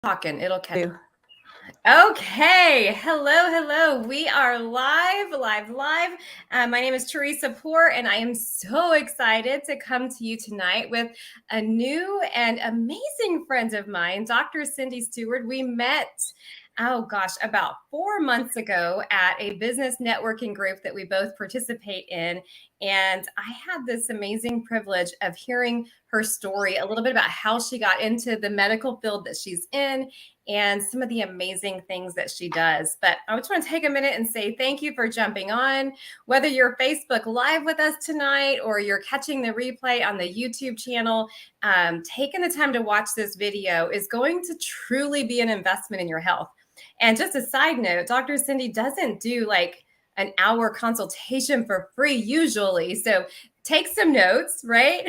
Talking, it'll catch. Okay, hello. We are live. My name is Teresa Poor, and I am so excited to come to you tonight with a new and amazing friend of mine, Dr. Cindy Steward. We met, about 4 months ago at a business networking group that we both participate in. And I had this amazing privilege of hearing her story, a little bit about how she got into the medical field that she's in and some of the amazing things that she does. But I just want to take a minute and say thank you for jumping on. Whether you're Facebook Live with us tonight or you're catching the replay on the YouTube channel, taking the time to watch this video is going to truly be an investment in your health. And just a side note, Dr. Cindy doesn't do like an hour consultation for free usually. So take some notes, right?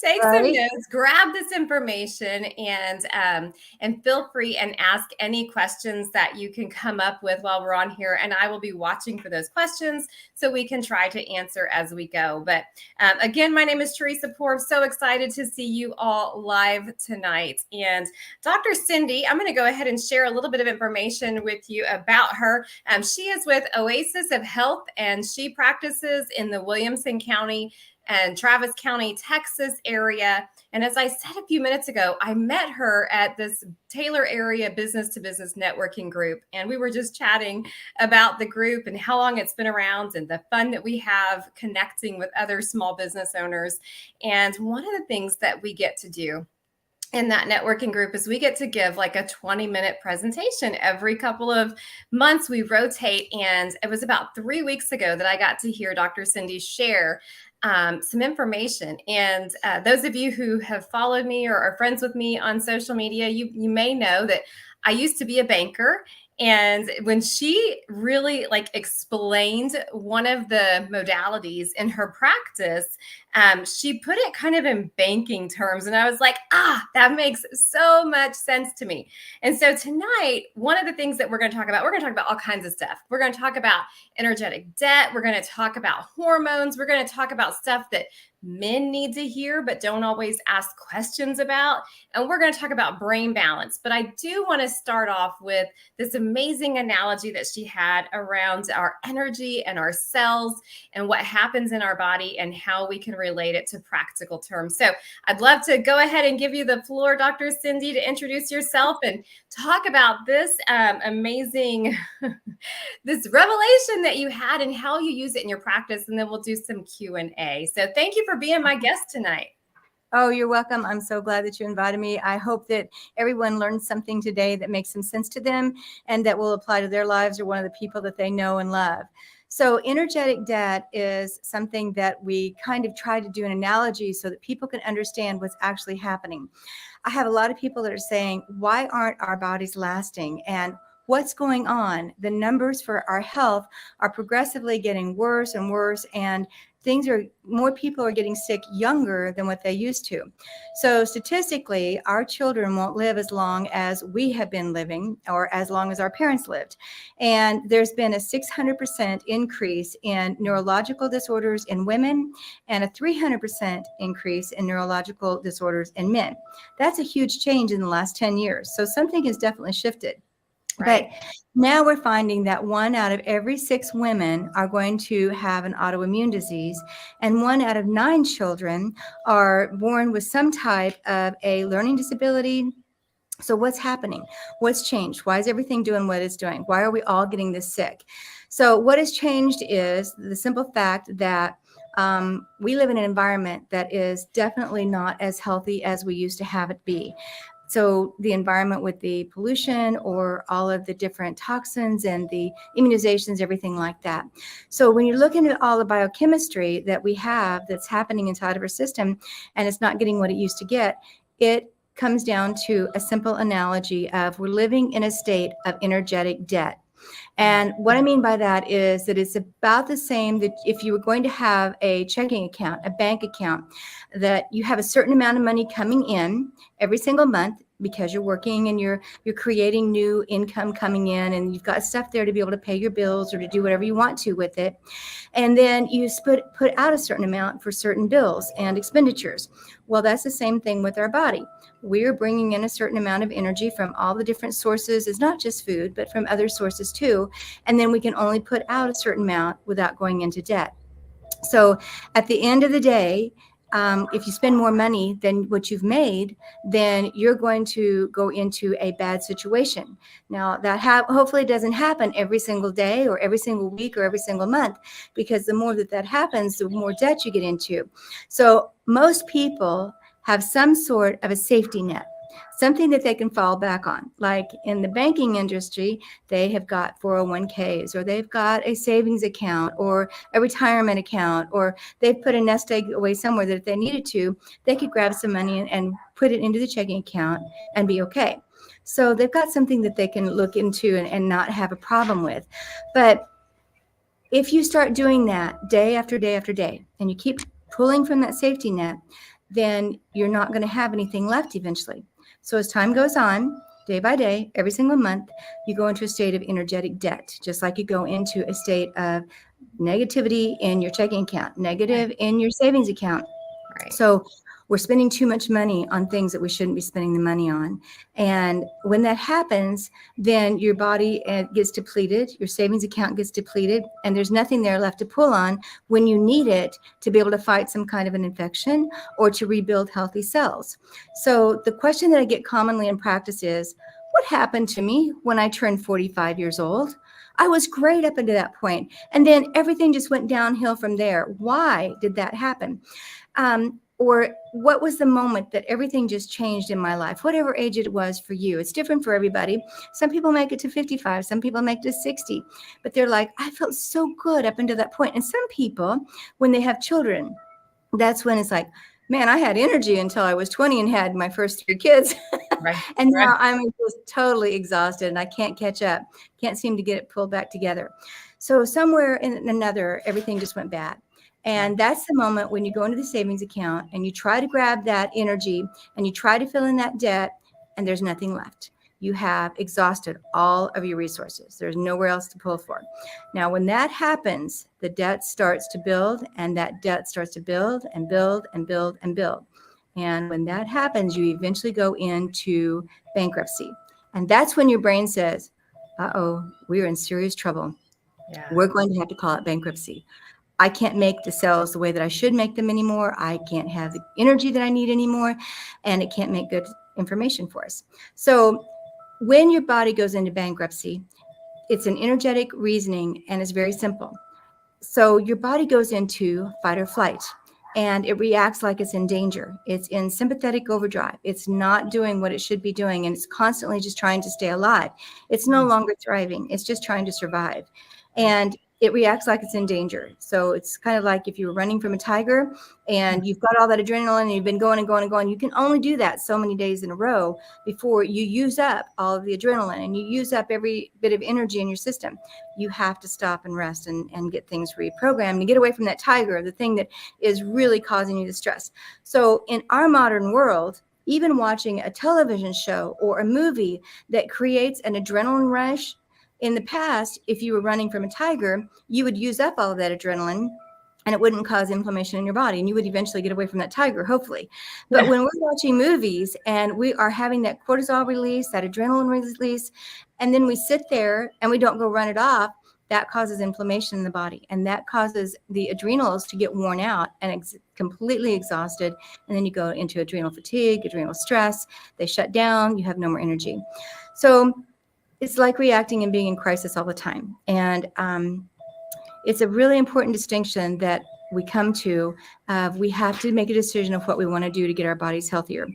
Some notes, grab this information, and feel free and ask any questions that you can come up with while we're on here. And I will be watching for those questions so we can try to answer as we go. But again, my name is Teresa Poor. I'm so excited to see you all live tonight. And Dr. Cindy, I'm going to go ahead and share a little bit of information with you about her. She is with Oasis of Health, and she practices in the Williamson County and Travis County, Texas area. And as I said a few minutes ago, I met her at this Taylor area business to business networking group. And we were just chatting about the group and how long it's been around and the fun that we have connecting with other small business owners. And one of the things that we get to do in that networking group is we get to give like a 20-minute presentation every couple of months. We rotate. And it was about 3 weeks ago that I got to hear Dr. Cindy share some information. And those of you who have followed me or are friends with me on social media, you may know that I used to be a banker. And when she really explained one of the modalities in her practice, she put it kind of in banking terms. And I was like, that makes so much sense to me. And so tonight, one of the things that we're going to talk about all kinds of stuff. We're going to talk about energetic debt. We're going to talk about hormones. We're going to talk about stuff that men need to hear but don't always ask questions about. And we're going to talk about brain balance. But I do want to start off with this amazing analogy that she had around our energy and our cells and what happens in our body and how we can relate it to practical terms. So I'd love to go ahead and give you the floor, Dr. Cindy, to introduce yourself and talk about this amazing, this revelation that you had and how you use it in your practice. And then we'll do some Q&A. So thank you for being my guest tonight. Oh, you're welcome. I'm so glad that you invited me. I hope that everyone learned something today that makes some sense to them and that will apply to their lives or one of the people that they know and love. So energetic debt is something that we kind of try to do an analogy so that people can understand what's actually happening. I have a lot of people that are saying, why aren't our bodies lasting? And what's going on? The numbers for our health are progressively getting worse and worse, and more people are getting sick younger than what they used to. So statistically, our children won't live as long as we have been living or as long as our parents lived. And there's been a 600% increase in neurological disorders in women and a 300% increase in neurological disorders in men. That's a huge change in the last 10 years. So something has definitely shifted. Right. But now we're finding that 1 out of every 6 women are going to have an autoimmune disease, and 1 out of 9 children are born with some type of a learning disability. So what's happening? What's changed? Why is everything doing what it's doing? Why are we all getting this sick? So what has changed is the simple fact that we live in an environment that is definitely not as healthy as we used to have it be. So the environment with the pollution or all of the different toxins and the immunizations, everything like that. So when you're looking at all the biochemistry that we have that's happening inside of our system and it's not getting what it used to get, it comes down to a simple analogy of we're living in a state of energetic debt. And what I mean by that is that it's about the same that if you were going to have a checking account, a bank account, that you have a certain amount of money coming in every single month. because you're working and you're creating new income coming in, and you've got stuff there to be able to pay your bills or to do whatever you want to with it. And then you put out a certain amount for certain bills and expenditures. Well, that's the same thing with our body. We're bringing in a certain amount of energy from all the different sources. It's not just food, but from other sources too. And then we can only put out a certain amount without going into debt. So at the end of the day, if you spend more money than what you've made, then you're going to go into a bad situation. Now, that hopefully doesn't happen every single day or every single week or every single month, because the more that happens, the more debt you get into. So most people have some sort of a safety net, something that they can fall back on. Like in the banking industry, they have got 401ks, or they've got a savings account or a retirement account, or they've put a nest egg away somewhere that if they needed to, they could grab some money and put it into the checking account and be okay. So they've got something that they can look into and not have a problem with. But if you start doing that day after day after day, and you keep pulling from that safety net, then you're not going to have anything left eventually. So as time goes on, day by day, every single month, you go into a state of energetic debt, just like you go into a state of negativity in your checking account, negative in your savings account. Right. So we're spending too much money on things that we shouldn't be spending the money on. And when that happens, then your body gets depleted, your savings account gets depleted, and there's nothing there left to pull on when you need it to be able to fight some kind of an infection or to rebuild healthy cells. So the question that I get commonly in practice is, what happened to me when I turned 45 years old? I was great up until that point, and then everything just went downhill from there. Why did that happen? Or what was the moment that everything just changed in my life? Whatever age it was for you. It's different for everybody. Some people make it to 55, some people make it to 60, but they're like, I felt so good up until that point. And some people, when they have children, that's when it's like, man, I had energy until I was 20 and had my first 3 kids. Right. And now I'm just totally exhausted and I can't catch up, can't seem to get it pulled back together. So somewhere in another, everything just went bad. And that's the moment when you go into the savings account and you try to grab that energy and you try to fill in that debt, and there's nothing left. You have exhausted all of your resources. There's nowhere else to pull for. Now, when that happens, the debt starts to build, and that debt starts to build and build and build and build. And when that happens, you eventually go into bankruptcy. And that's when your brain says, uh-oh, we're in serious trouble. Yeah. We're going to have to call it bankruptcy. I can't make the cells the way that I should make them anymore. I can't have the energy that I need anymore, and it can't make good information for us. So when your body goes into bankruptcy, it's an energetic reasoning, and it's very simple. So your body goes into fight or flight, and it reacts like it's in danger. It's in sympathetic overdrive. It's not doing what it should be doing, and it's constantly just trying to stay alive. It's no longer thriving. It's just trying to survive. And it reacts like it's in danger. So it's kind of like if you were running from a tiger and you've got all that adrenaline and you've been going and going and going. You can only do that so many days in a row before you use up all of the adrenaline and you use up every bit of energy in your system. You have to stop and rest and get things reprogrammed and get away from that tiger, the thing that is really causing you the stress. So in our modern world, even watching a television show or a movie that creates an adrenaline rush, in the past, if you were running from a tiger, you would use up all of that adrenaline and it wouldn't cause inflammation in your body and you would eventually get away from that tiger, hopefully. But when we're watching movies and we are having that cortisol release, that adrenaline release, and then we sit there and we don't go run it off, that causes inflammation in the body. And that causes the adrenals to get worn out and completely exhausted. And then you go into adrenal fatigue, adrenal stress, they shut down, you have no more energy. So it's like reacting and being in crisis all the time. And it's a really important distinction that we come to. We have to make a decision of what we want to do to get our bodies healthier.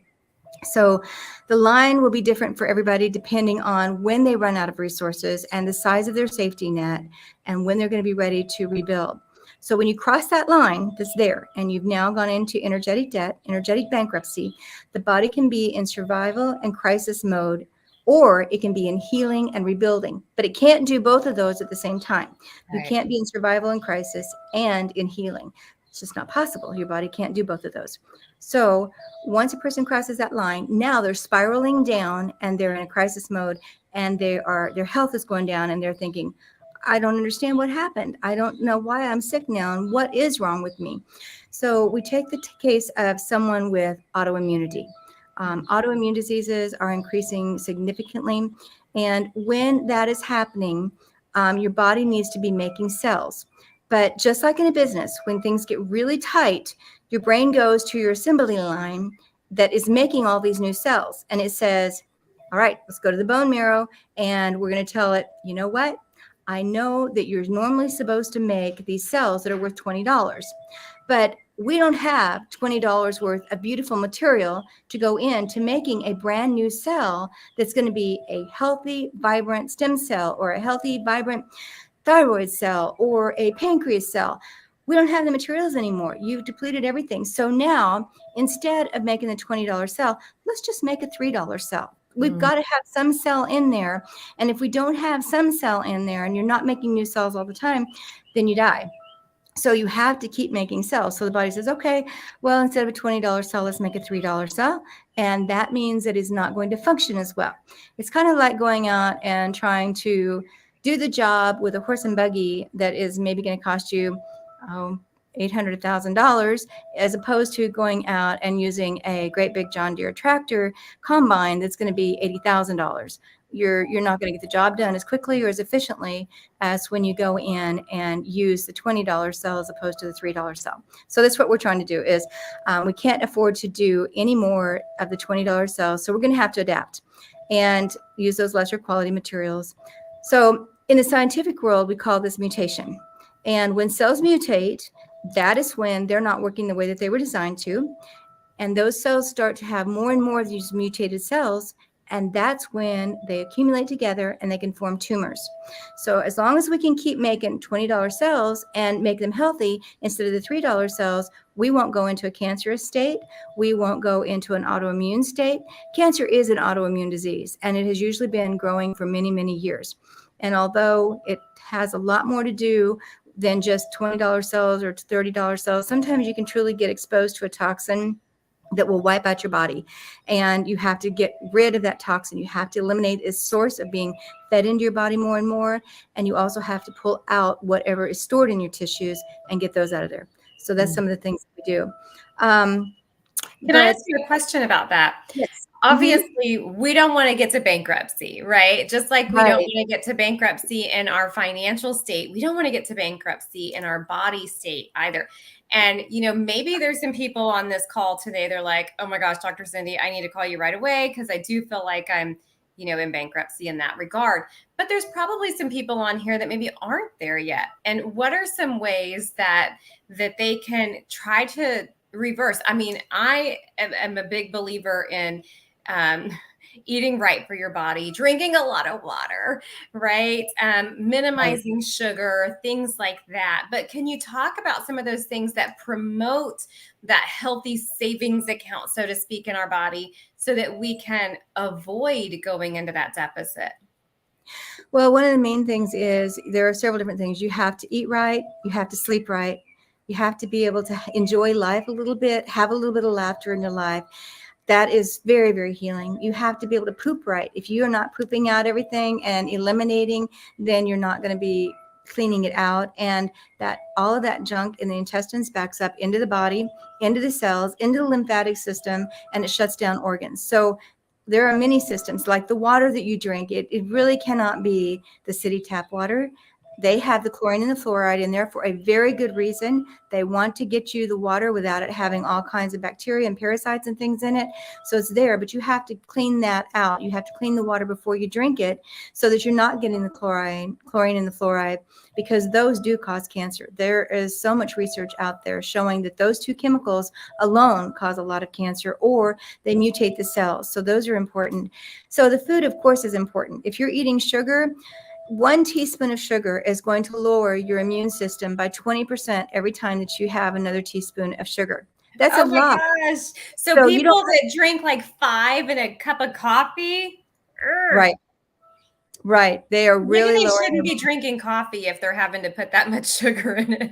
So the line will be different for everybody depending on when they run out of resources and the size of their safety net and when they're going to be ready to rebuild. So when you cross that line that's there and you've now gone into energetic debt, energetic bankruptcy, the body can be in survival and crisis mode, or it can be in healing and rebuilding, but it can't do both of those at the same time. You can't be in survival and crisis and in healing. It's just not possible. Your body can't do both of those. So once a person crosses that line, now they're spiraling down and they're in a crisis mode, and their health is going down, and they're thinking, I don't understand what happened. I don't know why I'm sick now and what is wrong with me. So we take the case of someone with autoimmunity. Autoimmune diseases are increasing significantly. And when that is happening, your body needs to be making cells. But just like in a business, when things get really tight, your brain goes to your assembly line that is making all these new cells. And it says, all right, let's go to the bone marrow. And we're going to tell it, you know what? I know that you're normally supposed to make these cells that are worth $20, but we don't have $20 worth of beautiful material to go into making a brand new cell that's going to be a healthy, vibrant stem cell, or a healthy, vibrant thyroid cell, or a pancreas cell. We don't have the materials anymore. You've depleted everything. So now, instead of making the $20 cell, let's just make a $3 cell. We've got to have some cell in there. And if we don't have some cell in there and you're not making new cells all the time, then you die. So you have to keep making cells. So the body says, okay, well, instead of a $20 cell, let's make a $3 cell. And that means it is not going to function as well. It's kind of like going out and trying to do the job with a horse and buggy that is maybe going to cost you $800,000, as opposed to going out and using a great big John Deere tractor combine that's going to be $80,000. You're not going to get the job done as quickly or as efficiently as when you go in and use the $20 cell as opposed to the $3 cell. So that's what we're trying to do is we can't afford to do any more of the $20 cells. So we're going to have to adapt and use those lesser quality materials. So in the scientific world, we call this mutation. And when cells mutate, that is when they're not working the way that they were designed to. And those cells start to have more and more of these mutated cells. And that's when they accumulate together and they can form tumors. So as long as we can keep making $20 cells and make them healthy instead of the $3 cells, we won't go into a cancerous state. We won't go into an autoimmune state. Cancer is an autoimmune disease, and it has usually been growing for many, many years. And although it has a lot more to do than just $20 cells or $30 cells, sometimes you can truly get exposed to a toxin that will wipe out your body. And you have to get rid of that toxin. You have to eliminate its source of being fed into your body more and more. And you also have to pull out whatever is stored in your tissues and get those out of there. So that's some of the things we do. Can I ask you a question about that? Yes. Obviously, we don't want to get to bankruptcy, right? Just like we don't Right. want to get to bankruptcy in our financial state, we don't want to get to bankruptcy in our body state either. And, maybe there's some people on this call today, they're like, oh my gosh, Dr. Cindy, I need to call you right away because I do feel like I'm, in bankruptcy in that regard. But there's probably some people on here that maybe aren't there yet. And what are some ways that they can try to reverse? I mean, I am a big believer in eating right for your body, drinking a lot of water, right? Minimizing sugar, things like that. But can you talk about some of those things that promote that healthy savings account, so to speak, in our body so that we can avoid going into that deficit? Well, one of the main things is there are several different things. You have to eat right. You have to sleep right. You have to be able to enjoy life a little bit, have a little bit of laughter in your life. That is very, very healing. You have to be able to poop right. If you are not pooping out everything and eliminating, then you're not going to be cleaning it out. And that all of that junk in the intestines backs up into the body, into the cells, into the lymphatic system, and it shuts down organs. So there are many systems like the water that you drink. It really cannot be the city tap water. They have the chlorine and the fluoride in there for a very good reason. They want to get you the water without it having all kinds of bacteria and parasites and things in it. So it's there, but you have to clean that out. You have to clean the water before you drink it so that you're not getting the chlorine and the fluoride, because those do cause cancer. There is so much research out there showing that those two chemicals alone cause a lot of cancer, or they mutate the cells. So those are important. So the food, of course, is important. If you're eating sugar, 1 teaspoon of sugar is going to lower your immune system by 20% every time that you have another teaspoon of sugar. That's a lot. Gosh. So people that drink like 5 in a cup of coffee. Right. Right. They are Maybe really they lowering shouldn't your. be drinking coffee if they're having to put that much sugar in it.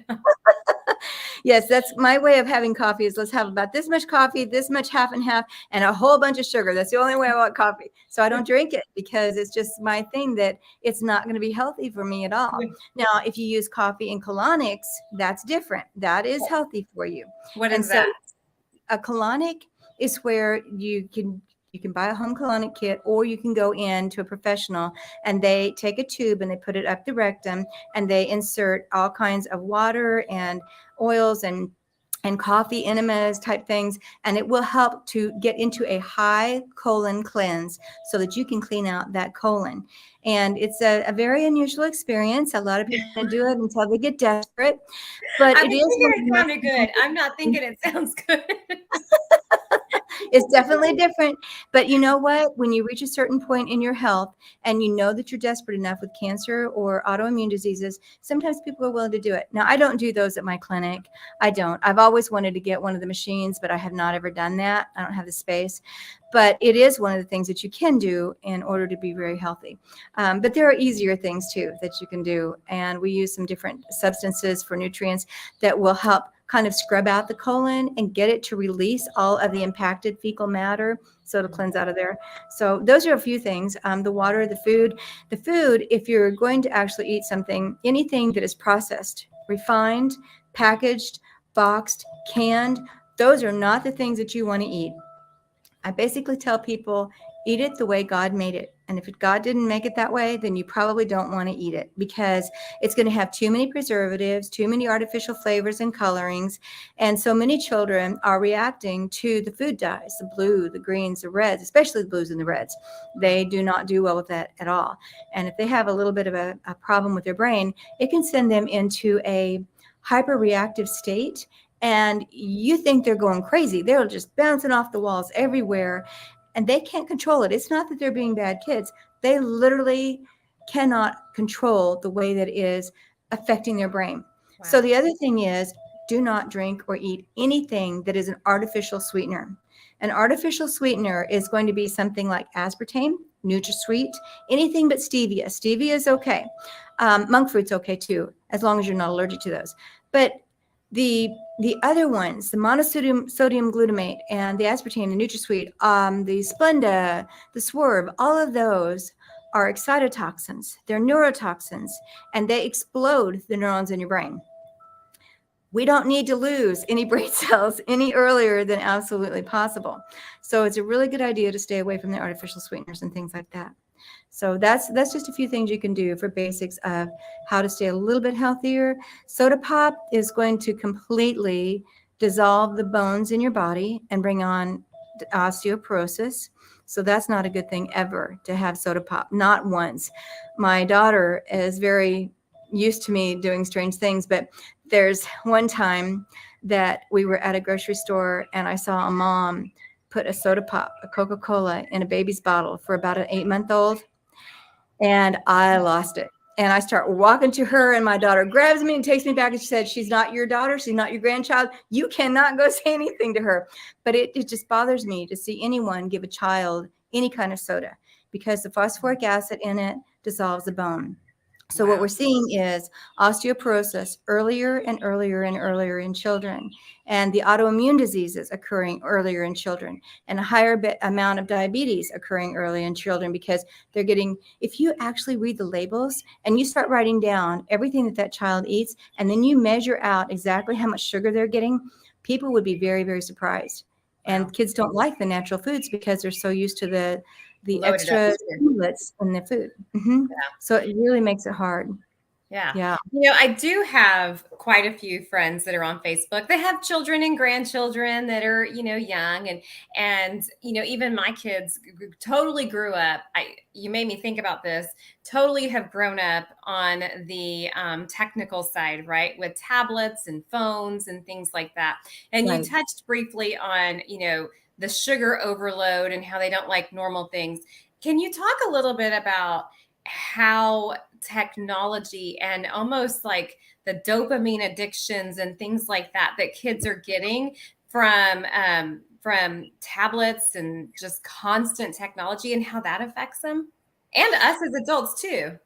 Yes, that's my way of having coffee is let's have about this much coffee, this much half and half, and a whole bunch of sugar. That's the only way I want coffee. So I don't drink it because it's just my thing that it's not going to be healthy for me at all. Now, if you use coffee in colonics, that's different. That is healthy for you. What And is so that? a colonic is where you can buy a home colonic kit, or you can go in to a professional and they take a tube and they put it up the rectum and they insert all kinds of water and oils and coffee enemas type things, and it will help to get into a high colon cleanse so that you can clean out that colon. And it's a very unusual experience. A lot of people want to do it until they get desperate, but I it was is thinking one of it the most. sounded good. I'm not thinking it sounds good. It's definitely different. But you know what? When you reach a certain point in your health and you know that you're desperate enough with cancer or autoimmune diseases, sometimes people are willing to do it. Now, I don't do those at my clinic. I don't. I've always wanted to get one of the machines, but I have not ever done that. I don't have the space. But it is one of the things that you can do in order to be very healthy. But there are easier things too that you can do. And we use some different substances for nutrients that will help kind of scrub out the colon and get it to release all of the impacted fecal matter so it'll cleanse out of there. So those are a few things. The water, the food, if you're going to actually eat something, anything that is processed, refined, packaged, boxed, canned, those are not the things that you want to eat. I basically tell people, eat it the way God made it. And if God didn't make it that way, then you probably don't want to eat it because it's going to have too many preservatives, too many artificial flavors and colorings. And so many children are reacting to the food dyes, the blue, the greens, the reds, especially the blues and the reds. They do not do well with that at all. And if they have a little bit of a problem with their brain, it can send them into a hyperreactive state, and you think they're going crazy. They're just bouncing off the walls everywhere, and they can't control it. It's not that they're being bad kids. They literally cannot control the way that it is affecting their brain. Wow. So the other thing is, do not drink or eat anything that is an artificial sweetener. An artificial sweetener is going to be something like aspartame, NutraSweet, anything but stevia. Stevia is okay. Monk fruit's okay too, as long as you're not allergic to those. But the other ones, the monosodium sodium glutamate and the aspartame, the NutraSweet, the Splenda, the Swerve, all of those are excitotoxins. They're neurotoxins, and they explode the neurons in your brain. We don't need to lose any brain cells any earlier than absolutely possible. So it's a really good idea to stay away from the artificial sweeteners and things like that. So that's just a few things you can do for basics of how to stay a little bit healthier. Soda pop is going to completely dissolve the bones in your body and bring on osteoporosis. So that's not a good thing ever to have soda pop, not once. My daughter is very used to me doing strange things, but there's one time that we were at a grocery store and I saw a mom put a soda pop, a Coca-Cola, in a baby's bottle for about an 8-month-old. And I lost it. And I start walking to her, and my daughter grabs me and takes me back. And she said, she's not your daughter. She's not your grandchild. You cannot go say anything to her. But it just bothers me to see anyone give a child any kind of soda because the phosphoric acid in it dissolves the bone. So what we're seeing is osteoporosis earlier and earlier and earlier in children, and the autoimmune diseases occurring earlier in children, and a higher amount of diabetes occurring early in children because they're getting, if you actually read the labels and you start writing down everything that that child eats, and then you measure out exactly how much sugar they're getting, people would be very, very surprised. And kids don't like the natural foods because they're so used to the extra stimulants in the food. Mm-hmm. Yeah. So it really makes it hard. Yeah. Yeah. I do have quite a few friends that are on Facebook. They have children and grandchildren that are, young, and even my kids totally grew up. You made me think about this. Totally have grown up on the technical side, right, with tablets and phones and things like that. And you touched briefly on, the sugar overload and how they don't like normal things. Can you talk a little bit about how technology and almost like the dopamine addictions and things like that kids are getting from tablets and just constant technology and how that affects them? And us as adults too.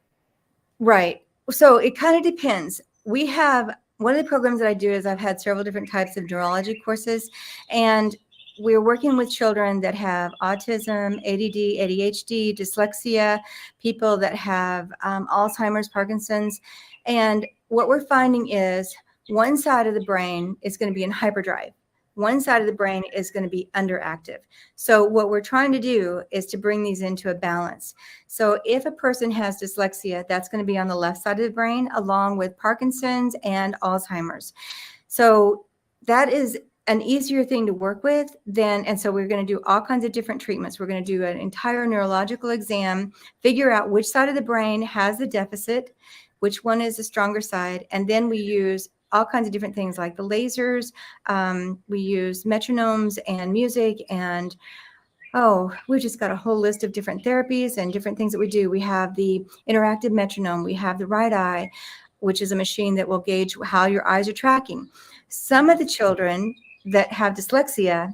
Right. So it kind of depends. We have one of the programs that I do is I've had several different types of neurology courses, and we're working with children that have autism, ADD, ADHD, dyslexia, people that have Alzheimer's, Parkinson's. And what we're finding is one side of the brain is going to be in hyperdrive. One side of the brain is going to be underactive. So what we're trying to do is to bring these into a balance. So if a person has dyslexia, that's going to be on the left side of the brain, along with Parkinson's and Alzheimer's. So that is an easier thing to work with than, and so we're going to do all kinds of different treatments. We're going to do an entire neurological exam, figure out which side of the brain has the deficit, which one is the stronger side, and then we use all kinds of different things like the lasers. We use metronomes and music, and we've just got a whole list of different therapies and different things that we do. We have the interactive metronome. We have the right eye, which is a machine that will gauge how your eyes are tracking. Some of the children that have dyslexia,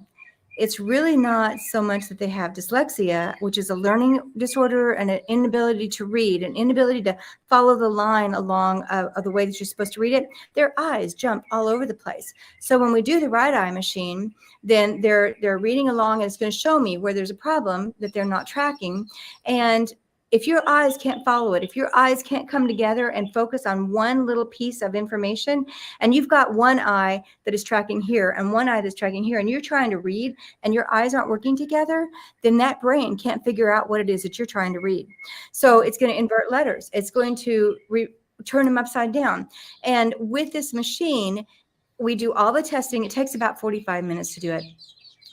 it's really not so much that they have dyslexia, which is a learning disorder and an inability to read, an inability to follow the line along of the way that you're supposed to read it. Their eyes jump all over the place. So when we do the right eye machine, then they're reading along, and it's going to show me where there's a problem that they're not tracking. And if your eyes can't follow it, if your eyes can't come together and focus on one little piece of information, and you've got one eye that is tracking here and one eye that's tracking here, and you're trying to read and your eyes aren't working together, then that brain can't figure out what it is that you're trying to read. So it's going to invert letters. It's going to turn them upside down. And with this machine, we do all the testing. It takes about 45 minutes to do it.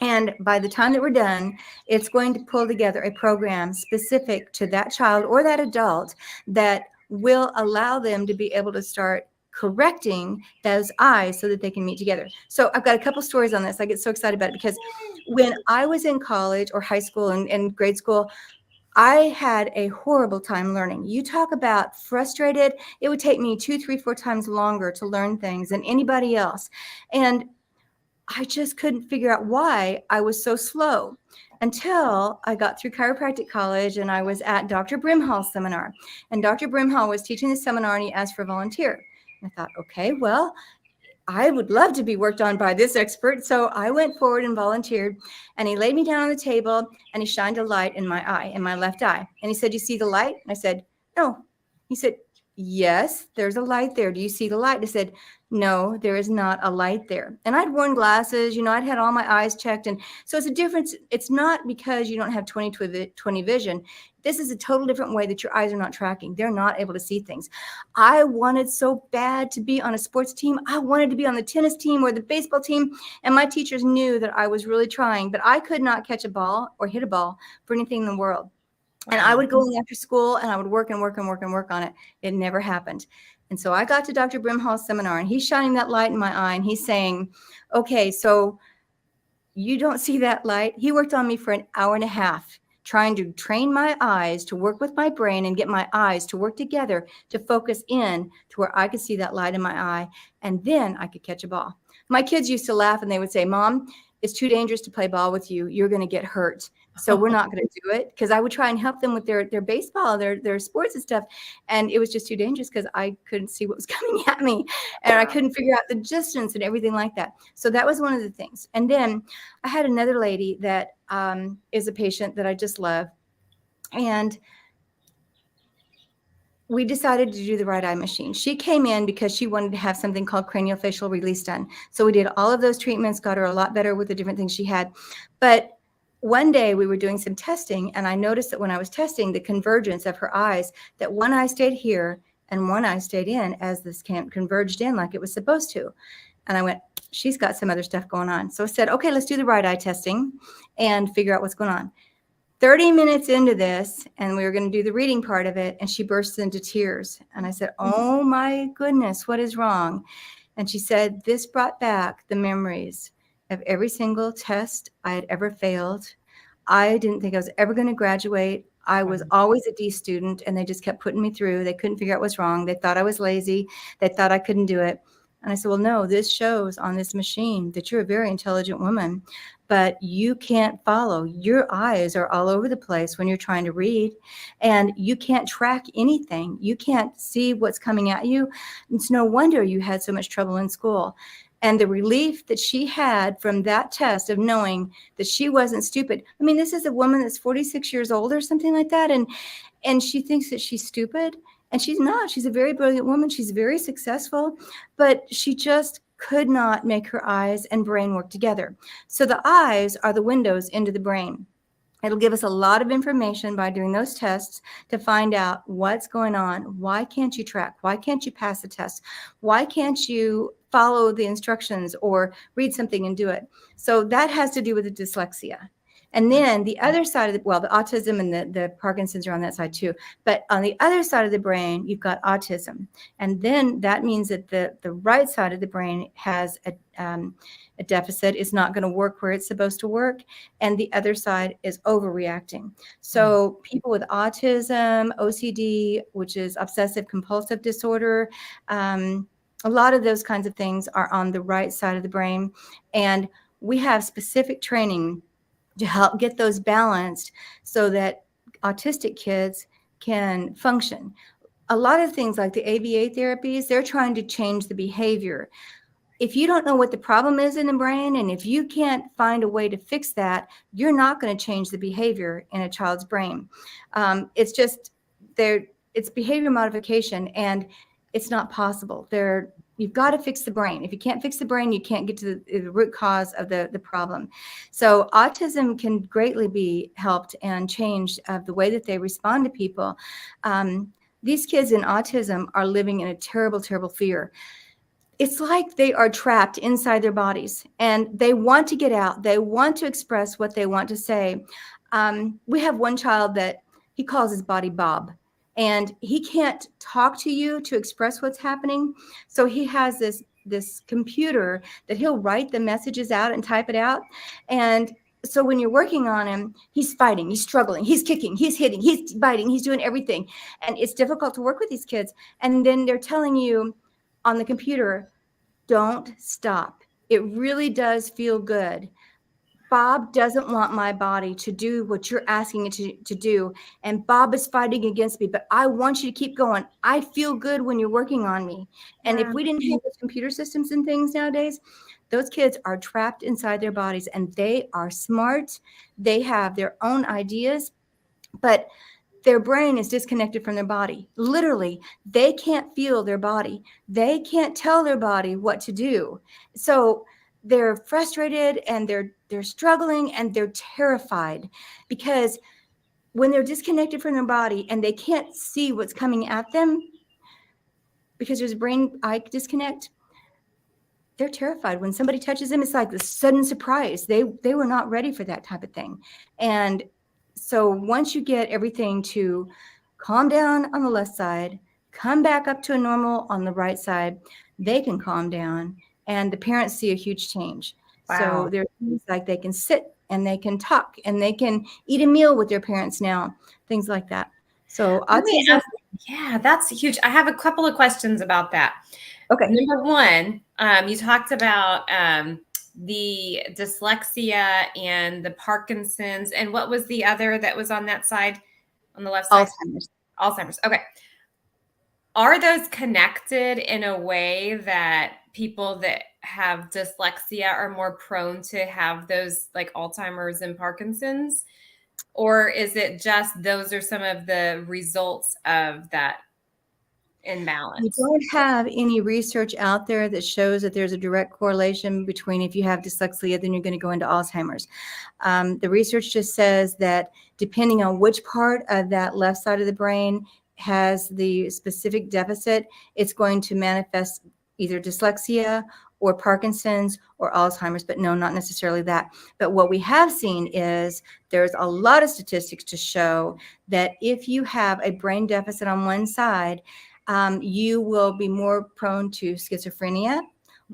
And by the time that we're done, it's going to pull together a program specific to that child or that adult that will allow them to be able to start correcting those eyes so that they can meet together. So I've got a couple stories on this. I get so excited about it because when I was in college or high school and grade school, I had a horrible time learning. You talk about frustrated. It would take me 2, 3, 4 times longer to learn things than anybody else. And I just couldn't figure out why I was so slow until I got through chiropractic college and I was at Dr. Brimhall's seminar. And Dr. Brimhall was teaching the seminar and he asked for a volunteer. And I thought, okay, well, I would love to be worked on by this expert. So I went forward and volunteered, and he laid me down on the table and he shined a light in my eye, in my left eye. And he said, "You see the light?" And I said, "No." He said, "Yes, there's a light there. Do you see the light?" I said, "No, there is not a light there." And I'd worn glasses, I'd had all my eyes checked. And so it's a difference. It's not because you don't have 20/20 vision. This is a total different way that your eyes are not tracking. They're not able to see things. I wanted so bad to be on a sports team. I wanted to be on the tennis team or the baseball team. And my teachers knew that I was really trying, but I could not catch a ball or hit a ball for anything in the world. And I would go in after school and I would work and work and work and work on it. It never happened. And so I got to Dr. Brimhall's seminar and he's shining that light in my eye and he's saying, "Okay, so you don't see that light." He worked on me for an hour and a half, trying to train my eyes to work with my brain and get my eyes to work together to focus in to where I could see that light in my eye. And then I could catch a ball. My kids used to laugh and they would say, "Mom, it's too dangerous to play ball with you. You're going to get hurt. So we're not going to do it." Because I would try and help them with their baseball, their sports and stuff. And it was just too dangerous because I couldn't see what was coming at me. And I couldn't figure out the distance and everything like that. So that was one of the things. And then I had another lady that is a patient that I just love. And we decided to do the right eye machine. She came in because she wanted to have something called craniofacial release done. So we did all of those treatments, got her a lot better with the different things she had. But one day we were doing some testing and I noticed that when I was testing the convergence of her eyes, that one eye stayed here and one eye stayed in as this converged in like it was supposed to. And I went, she's got some other stuff going on. So I said, okay, let's do the right eye testing and figure out what's going on. 30 minutes into this, and we were going to do the reading part of it, and she burst into tears. And I said, "Oh my goodness, what is wrong?" And she said, "This brought back the memories of every single test I had ever failed. I didn't think I was ever going to graduate. I was always a D student, and they just kept putting me through. They couldn't figure out what's wrong. They thought I was lazy. They thought I couldn't do it. And I said, well, no, this shows on this machine that you're a very intelligent woman, but you can't follow. Your eyes are all over the place when you're trying to read, and you can't track anything. You can't see what's coming at you. It's no wonder you had so much trouble in school. And the relief that she had from that test of knowing that she wasn't stupid. I mean, this is a woman that's 46 years old or something like that. And she thinks that she's stupid. And she's not. She's a very brilliant woman. She's very successful, but she just could not make her eyes and brain work together. So the eyes are the windows into the brain. It'll give us a lot of information by doing those tests to find out what's going on. Why can't you track? Why can't you pass the test? Why can't you follow the instructions or read something and do it? So that has to do with the dyslexia. And then the other side of the, well, the autism and the Parkinson's are on that side too. But on the other side of the brain, you've got autism. And then that means that the right side of the brain has a deficit, is not going to work where it's supposed to work. And the other side is overreacting. So people with autism, OCD, which is obsessive compulsive disorder, a lot of those kinds of things are on the right side of the brain. And we have specific training to help get those balanced so that autistic kids can function. A lot of things like the ABA therapies, they're trying to change the behavior. If you don't know what the problem is in the brain, and if you can't find a way to fix that, you're not going to change the behavior in a child's brain. It's just it's behavior modification, and it's not possible. You've got to fix the brain. If you can't fix the brain, you can't get to the root cause of the problem. So autism can greatly be helped and changed of the way that they respond to people. These kids in autism are living in a terrible, terrible fear. It's like they are trapped inside their bodies, and they want to get out. They want to express what they want to say. We have one child that he calls his body Bob. And he can't talk to you to express what's happening. So he has this computer that he'll write the messages out and type it out. And so when you're working on him, he's fighting, he's struggling, he's kicking, he's hitting, he's biting, he's doing everything. And it's difficult to work with these kids. And then they're telling you on the computer, don't stop. It really does feel good. Bob doesn't want my body to do what you're asking it to do. And Bob is fighting against me, but I want you to keep going. I feel good when you're working on me. And if we didn't have those computer systems and things nowadays, those kids are trapped inside their bodies, and they are smart. They have their own ideas, but their brain is disconnected from their body. Literally, they can't feel their body. They can't tell their body what to do. So they're frustrated, and they're struggling, and they're terrified, because when they're disconnected from their body and they can't see what's coming at them because there's a brain eye disconnect, they're terrified. When somebody touches them, it's like the sudden surprise. They were not ready for that type of thing. And so once you get everything to calm down on the left side, come back up to a normal on the right side, they can calm down. And the parents see a huge change. Wow. So there's things like they can sit and they can talk and they can eat a meal with their parents now, things like that. So autism, yeah, that's huge. I have a couple of questions about that. Okay. Number one, you talked about the dyslexia and the Parkinson's, and what was the other that was on that side, on the left side? Alzheimer's. Okay. Are those connected in a way that people that have dyslexia are more prone to have those like Alzheimer's and Parkinson's? Or is it just those are some of the results of that imbalance? We don't have any research out there that shows that there's a direct correlation between if you have dyslexia, then you're going to go into Alzheimer's. The research just says that depending on which part of that left side of the brain has the specific deficit, it's going to manifest either dyslexia or Parkinson's or Alzheimer's, but no, not necessarily that. But what we have seen is there's a lot of statistics to show that if you have a brain deficit on one side, you will be more prone to schizophrenia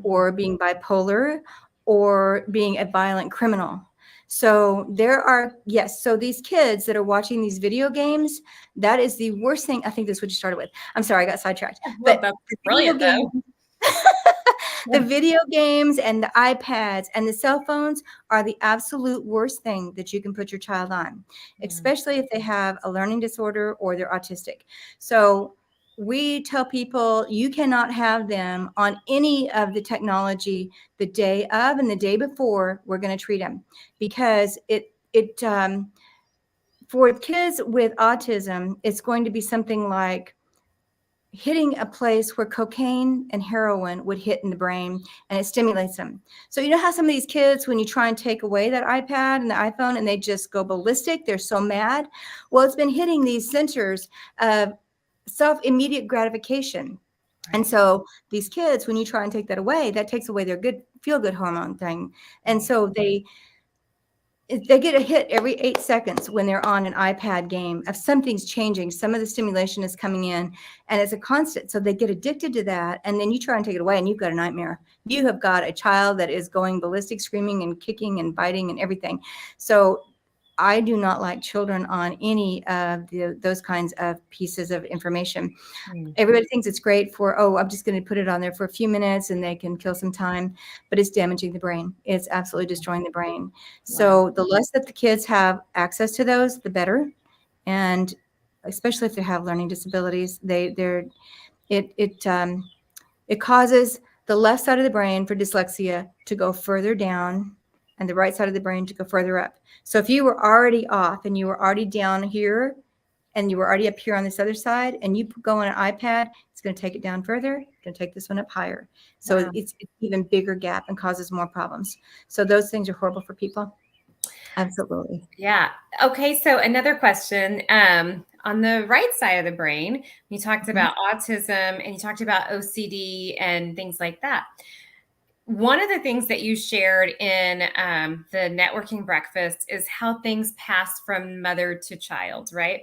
or being bipolar or being a violent criminal. So there are, yes, so these kids that are watching these video games, that is the worst thing. I think that's what you started with. I'm sorry, I got sidetracked. Well, that's brilliant, though. The video games and the iPads and the cell phones are the absolute worst thing that you can put your child on, especially if they have a learning disorder or they're autistic. So we tell people you cannot have them on any of the technology the day of and the day before we're going to treat them, because for kids with autism, it's going to be something like hitting a place where cocaine and heroin would hit in the brain, and it stimulates them. So you know how some of these kids, when you try and take away that iPad and the iPhone, and they just go ballistic, they're so mad. Well, it's been hitting these centers of immediate gratification. Right. And so these kids, when you try and take that away, that takes away their good feel good hormone thing. And so they get a hit every 8 seconds when they're on an iPad game of something's changing. Some of the stimulation is coming in, and it's a constant. So they get addicted to that. And then you try and take it away and you've got a nightmare. You have got a child that is going ballistic, screaming and kicking and biting and everything. So I do not like children on any of those kinds of pieces of information. Everybody thinks it's great for, oh, I'm just going to put it on there for a few minutes and they can kill some time, but it's damaging the brain. It's absolutely destroying the brain. So the less that the kids have access to those, the better. And especially if they have learning disabilities, it causes the left side of the brain for dyslexia to go further down and the right side of the brain to go further up. So if you were already off and you were already down here and you were already up here on this other side and you go on an iPad, it's going to take it down further. It's going to take this one up higher. So it's an even bigger gap and causes more problems. So those things are horrible for people. Absolutely. Yeah. Okay. So another question, on the right side of the brain, you talked about autism and you talked about OCD and things like that. One of the things that you shared in the networking breakfast is how things pass from mother to child, right?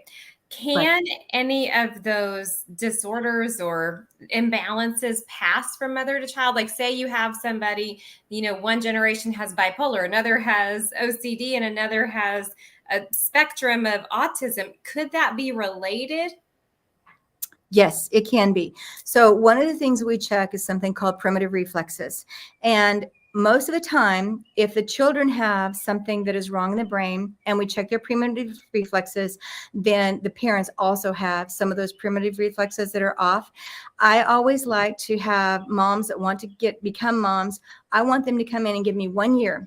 Can any of those disorders or imbalances pass from mother to child? Like, say you have somebody, one generation has bipolar, another has OCD, and another has a spectrum of autism. Could that be related? Yes, it can be. So one of the things we check is something called primitive reflexes. And most of the time, if the children have something that is wrong in the brain and we check their primitive reflexes, then the parents also have some of those primitive reflexes that are off. I always like to have moms that want to become moms. I want them to come in and give me 1 year.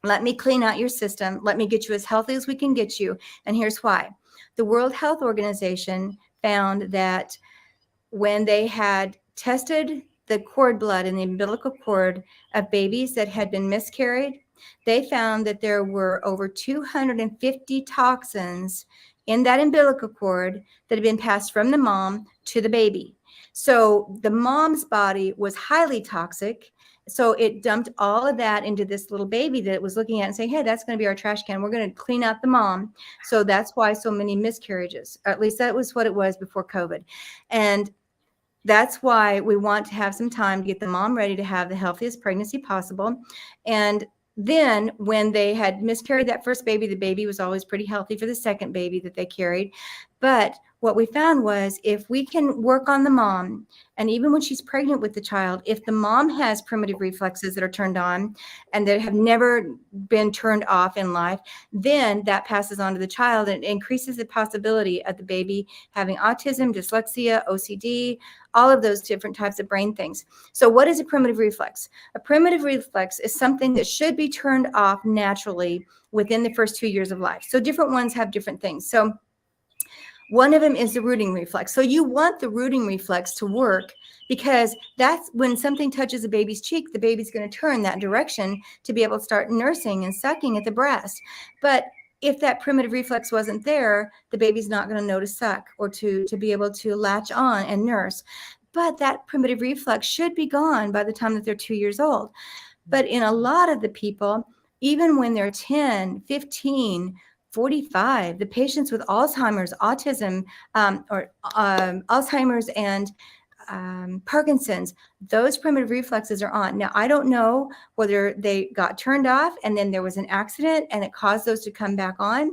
Let me clean out your system. Let me get you as healthy as we can get you. And here's why. The World Health Organization found that when they had tested the cord blood in the umbilical cord of babies that had been miscarried, they found that there were over 250 toxins in that umbilical cord that had been passed from the mom to the baby. So the mom's body was highly toxic. So it dumped all of that into this little baby that it was looking at and saying, hey, that's going to be our trash can. We're going to clean out the mom. So that's why so many miscarriages, or at least that was what it was before COVID. And that's why we want to have some time to get the mom ready to have the healthiest pregnancy possible. And then when they had miscarried that first baby, the baby was always pretty healthy for the second baby that they carried. But what we found was if we can work on the mom, and even when she's pregnant with the child, if the mom has primitive reflexes that are turned on and that have never been turned off in life, then that passes on to the child and increases the possibility of the baby having autism, dyslexia, OCD, all of those different types of brain things. So what is a primitive reflex? A primitive reflex is something that should be turned off naturally within the first 2 years of life. So different ones have different things. So one of them is the rooting reflex. So you want the rooting reflex to work because that's when something touches a baby's cheek, the baby's going to turn that direction to be able to start nursing and sucking at the breast. But if that primitive reflex wasn't there, the baby's not going to know to suck or to be able to latch on and nurse. But that primitive reflex should be gone by the time that they're 2 years old. But in a lot of the people, even when they're 10, 15, 45, the patients with Alzheimer's, autism, Alzheimer's and Parkinson's, those primitive reflexes are on. Now, I don't know whether they got turned off and then there was an accident and it caused those to come back on.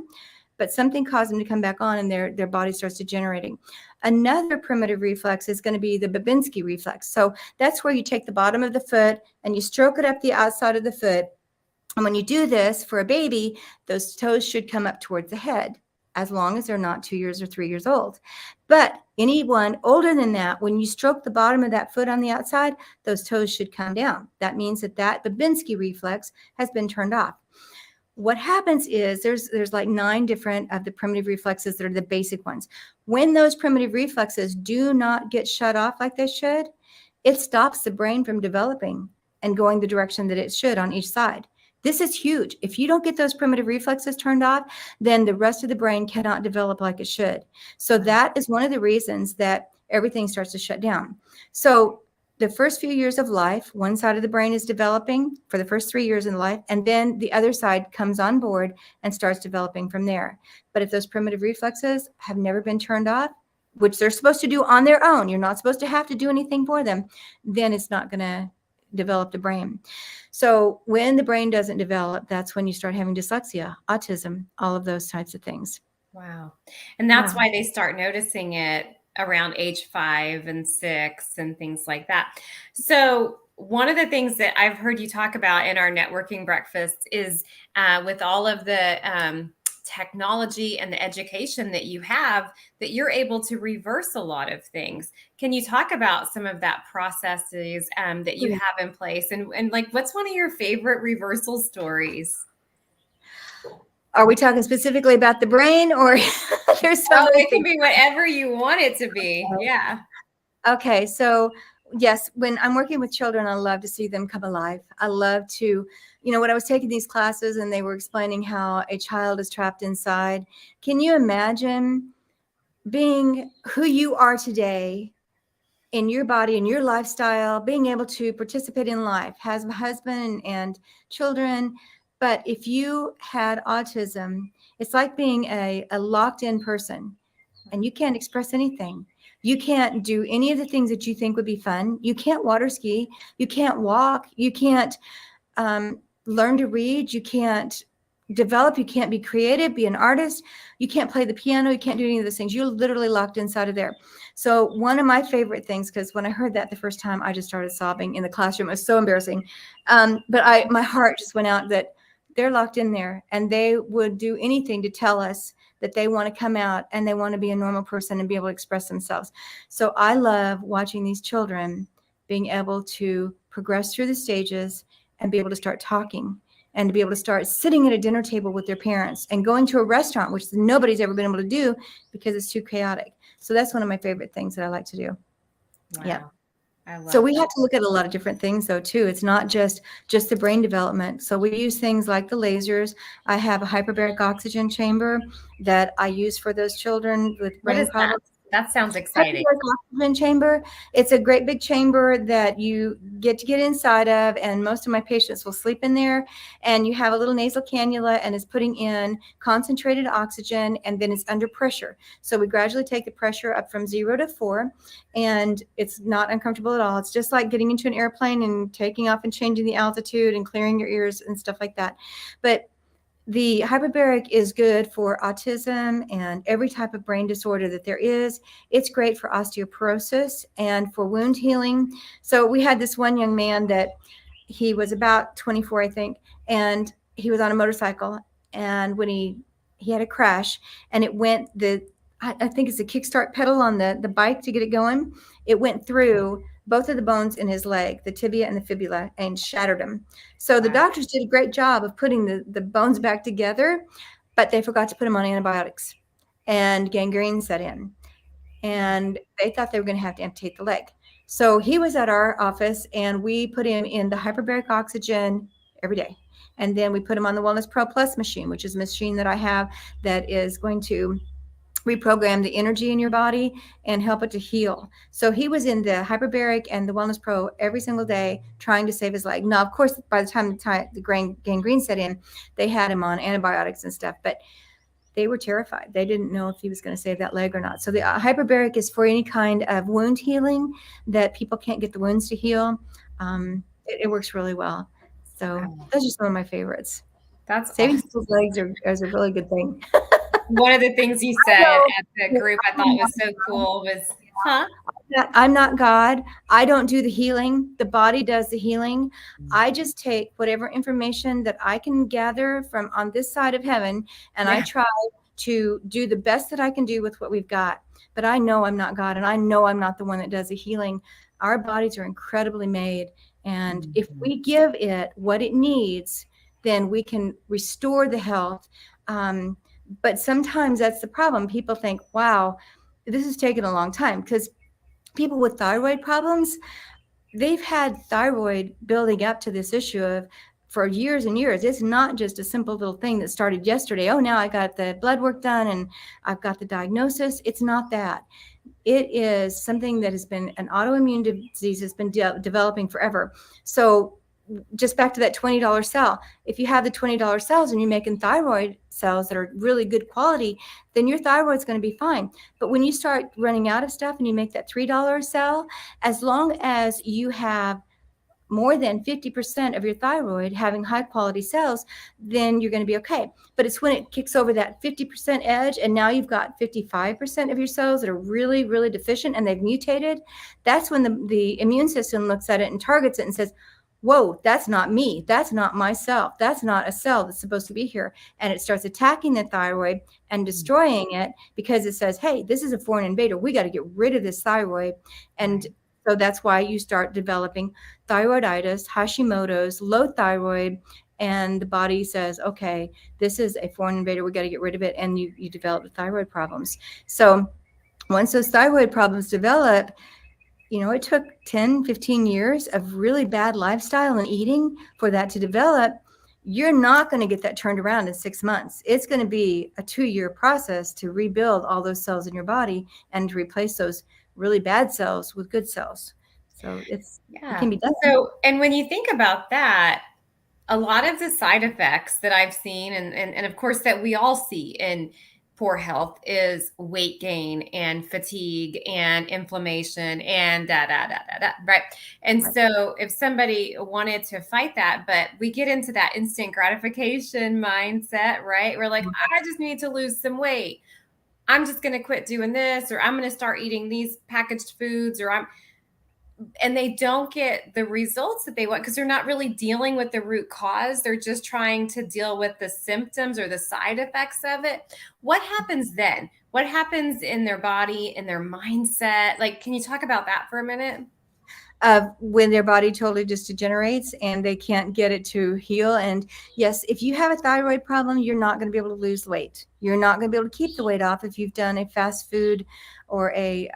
but something caused them to come back on, and their body starts degenerating. Another primitive reflex is going to be the Babinski reflex. So that's where you take the bottom of the foot and you stroke it up the outside of the foot. And when you do this for a baby, those toes should come up towards the head, as long as they're not 2 years or 3 years old. But anyone older than that, when you stroke the bottom of that foot on the outside, those toes should come down. That means that Babinski reflex has been turned off. What happens is there's like 9 different of the primitive reflexes that are the basic ones. When those primitive reflexes do not get shut off like they should, it stops the brain from developing and going the direction that it should on each side. This is huge. If you don't get those primitive reflexes turned off, then the rest of the brain cannot develop like it should. So that is one of the reasons that everything starts to shut down. So the first few years of life, one side of the brain is developing for the first 3 years in life, and then the other side comes on board and starts developing from there. But if those primitive reflexes have never been turned off, which they're supposed to do on their own, you're not supposed to have to do anything for them, then it's not going to develop the brain. So when the brain doesn't develop, that's when you start having dyslexia, autism, all of those types of things. Wow. And that's why they start noticing it around age 5 and 6 and things like that. So one of the things that I've heard you talk about in our networking breakfasts is with all of the technology and the education that you have, that you're able to reverse a lot of things. Can you talk about some of that processes that you have in place? And like, what's one of your favorite reversal stories? Are we talking specifically about the brain, or there's so it can be whatever you want it to be. Yeah. Okay. So yes, when I'm working with children, I love to see them come alive. I love to, when I was taking these classes and they were explaining how a child is trapped inside, can you imagine being who you are today in your body, in your lifestyle, being able to participate in life, has a husband and children. But if you had autism, it's like being a locked in person, and you can't express anything. You can't do any of the things that you think would be fun. You can't water ski. You can't walk. You can't learn to read. You can't develop. You can't be creative, be an artist. You can't play the piano. You can't do any of those things. You're literally locked inside of there. So one of my favorite things, because when I heard that the first time, I just started sobbing in the classroom. It was so embarrassing. But my heart just went out that they're locked in there, and they would do anything to tell us that they want to come out and they want to be a normal person and be able to express themselves. So I love watching these children being able to progress through the stages and be able to start talking, and to be able to start sitting at a dinner table with their parents and going to a restaurant, which nobody's ever been able to do because it's too chaotic. So that's one of my favorite things that I like to do. Wow. Yeah. So we have to look at a lot of different things, though, too. It's not just the brain development. So we use things like the lasers. I have a hyperbaric oxygen chamber that I use for those children with brain problems. That sounds exciting. Oxygen chamber. It's a great big chamber that you get inside of, and most of my patients will sleep in there. And you have a little nasal cannula, and it's putting in concentrated oxygen, and then it's under pressure. So we gradually take the pressure up from 0 to 4, and it's not uncomfortable at all. It's just like getting into an airplane and taking off and changing the altitude and clearing your ears and stuff like that. But the hyperbaric is good for autism and every type of brain disorder that there is. It's great for osteoporosis and for wound healing. So we had this one young man that he was about 24, I think, and he was on a motorcycle. And when he had a crash, and it went I think it's a kickstart pedal on the bike to get it going. It went through both of the bones in his leg, the tibia and the fibula, and shattered them. So the doctors did a great job of putting the bones back together, but they forgot to put him on antibiotics, and gangrene set in. And they thought they were going to have to amputate the leg. So he was at our office, and we put him in the hyperbaric oxygen every day. And then we put him on the Wellness Pro Plus machine, which is a machine that I have that is going to reprogram the energy in your body and help it to heal. So he was in the hyperbaric and the Wellness Pro every single day trying to save his leg. Now, of course, by the time the gangrene set in, they had him on antibiotics and stuff, but they were terrified. They didn't know if he was going to save that leg or not. So the hyperbaric is for any kind of wound healing that people can't get the wounds to heal. It works really well. So those are some of my favorites. That's saving awesome. people's legs is a really good thing. One of the things you said So, at the group I thought was so cool was, huh? I'm not God. I don't do the healing. The body does the healing. I just take whatever information that I can gather from on this side of heaven, and I Yeah. try to do the best that I can do with what we've got. But I know I'm not God, and I know I'm not the one that does the healing. Our bodies are incredibly made, and if we give it what it needs, then we can restore the health. But sometimes that's the problem. People think, wow, this has taken a long time, because people with thyroid problems, they've had thyroid building up to this issue of for years and years. It's not just a simple little thing that started yesterday. Oh, now I got the blood work done and I've got the diagnosis. It's not that. It is something that has been an autoimmune disease that's been developing forever. So just back to that $20 cell. If you have the $20 cells and you're making thyroid cells that are really good quality, then your thyroid's going to be fine. But when you start running out of stuff and you make that $3 cell, as long as you have more than 50% of your thyroid having high quality cells, then you're going to be okay. But it's when it kicks over that 50% edge and now you've got 55% of your cells that are really, really deficient and they've mutated, that's when the immune system looks at it and targets it and says, whoa, that's not me. That's not myself. That's not a cell that's supposed to be here. And it starts attacking the thyroid and destroying it because it says, hey, this is a foreign invader. We got to get rid of this thyroid. And so that's why you start developing thyroiditis, Hashimoto's, low thyroid, and the body says, okay, this is a foreign invader. We got to get rid of it. And you develop the thyroid problems. So once those thyroid problems develop, it took 10, 15 years of really bad lifestyle and eating for that to develop. You're not going to get that turned around in 6 months. It's going to be a 2-year process to rebuild all those cells in your body and to replace those really bad cells with good cells. So it can be done. So, and when you think about that, a lot of the side effects that I've seen, and of course that we all see in poor health, is weight gain and fatigue and inflammation and right? And so if somebody wanted to fight that, but we get into that instant gratification mindset, right? We're like, I just need to lose some weight. I'm just going to quit doing this, or I'm going to start eating these packaged foods, and they don't get the results that they want because they're not really dealing with the root cause. They're just trying to deal with the symptoms or the side effects of it. What happens then? What happens in their body, in their mindset? Like, can you talk about that for a minute? When their body totally just degenerates and they can't get it to heal. And yes, if you have a thyroid problem, you're not going to be able to lose weight. You're not going to be able to keep the weight off if you've done a fast food or a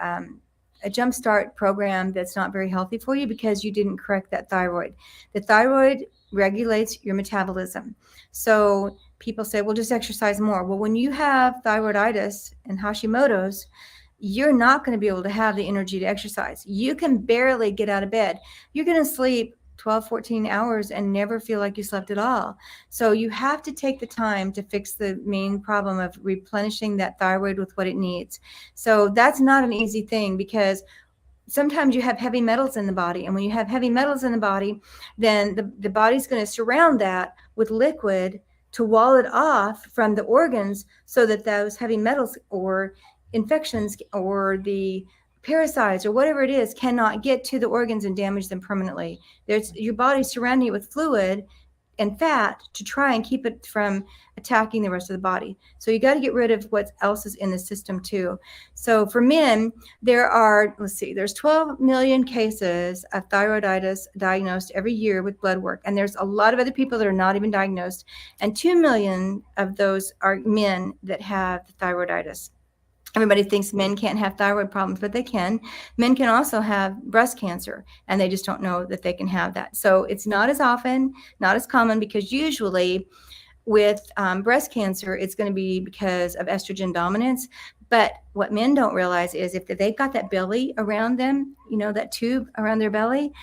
jumpstart program that's not very healthy for you because you didn't correct that thyroid. The thyroid regulates your metabolism. So people say, well, just exercise more. Well, when you have thyroiditis and Hashimoto's, you're not going to be able to have the energy to exercise. You can barely get out of bed. You're going to sleep 12, 14 hours and never feel like you slept at all. So you have to take the time to fix the main problem of replenishing that thyroid with what it needs. So that's not an easy thing because sometimes you have heavy metals in the body. And when you have heavy metals in the body, then the body's going to surround that with liquid to wall it off from the organs so that those heavy metals or infections or the parasites or whatever it is cannot get to the organs and damage them permanently. Your body surrounding it with fluid and fat to try and keep it from attacking the rest of the body. So you got to get rid of what else is in the system too. So for men, there's 12 million cases of thyroiditis diagnosed every year with blood work. And there's a lot of other people that are not even diagnosed. And 2 million of those are men that have thyroiditis. Everybody thinks men can't have thyroid problems, but they can. Men can also have breast cancer, and they just don't know that they can have that. So it's not as often, not as common, because usually with breast cancer, it's going to be because of estrogen dominance. But what men don't realize is if they've got that belly around them, that tube around their belly,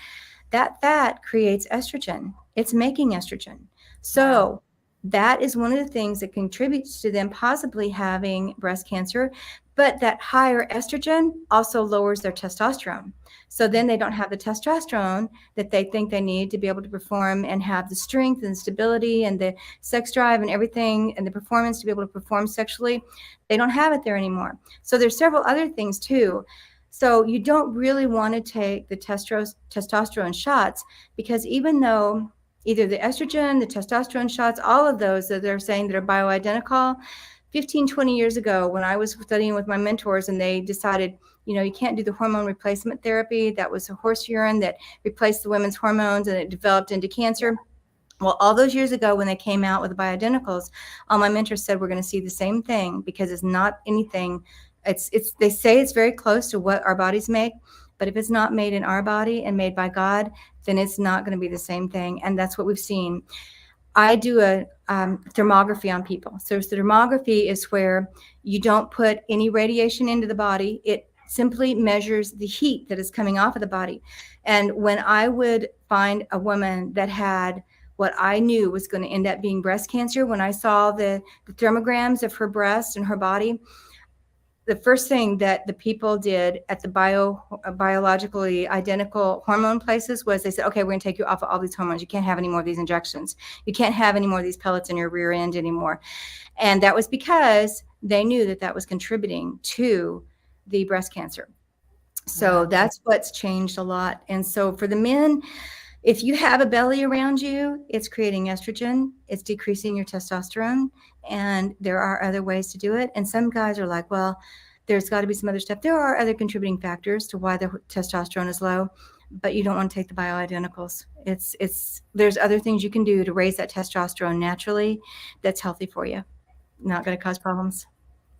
that fat creates estrogen. It's making estrogen. So that is one of the things that contributes to them possibly having breast cancer. But that higher estrogen also lowers their testosterone. So then they don't have the testosterone that they think they need to be able to perform and have the strength and stability and the sex drive and everything and the performance to be able to perform sexually. They don't have it there anymore. So there's several other things too. So you don't really want to take the testosterone shots, because even though either the estrogen, the testosterone shots, all of those that they're saying that are bioidentical, 15, 20 years ago when I was studying with my mentors and they decided, you can't do the hormone replacement therapy. That was a horse urine that replaced the women's hormones and it developed into cancer. Well, all those years ago when they came out with the bioidenticals, all my mentors said we're going to see the same thing, because it's not anything. It's they say it's very close to what our bodies make, but if it's not made in our body and made by God, then it's not going to be the same thing. And that's what we've seen. I do a thermography on people. So thermography is where you don't put any radiation into the body. It simply measures the heat that is coming off of the body. And when I would find a woman that had what I knew was going to end up being breast cancer, when I saw the thermograms of her breast and her body, the first thing that the people did at the biologically identical hormone places was they said, okay, we're going to take you off of all these hormones. You can't have any more of these injections. You can't have any more of these pellets in your rear end anymore. And that was because they knew that that was contributing to the breast cancer. So that's what's changed a lot. And so for the men, if you have a belly around you, it's creating estrogen, it's decreasing your testosterone, and there are other ways to do it. And some guys are like, well, there's got to be some other stuff. There are other contributing factors to why the testosterone is low, but you don't want to take the bioidenticals. There's other things you can do to raise that testosterone naturally that's healthy for you, not going to cause problems.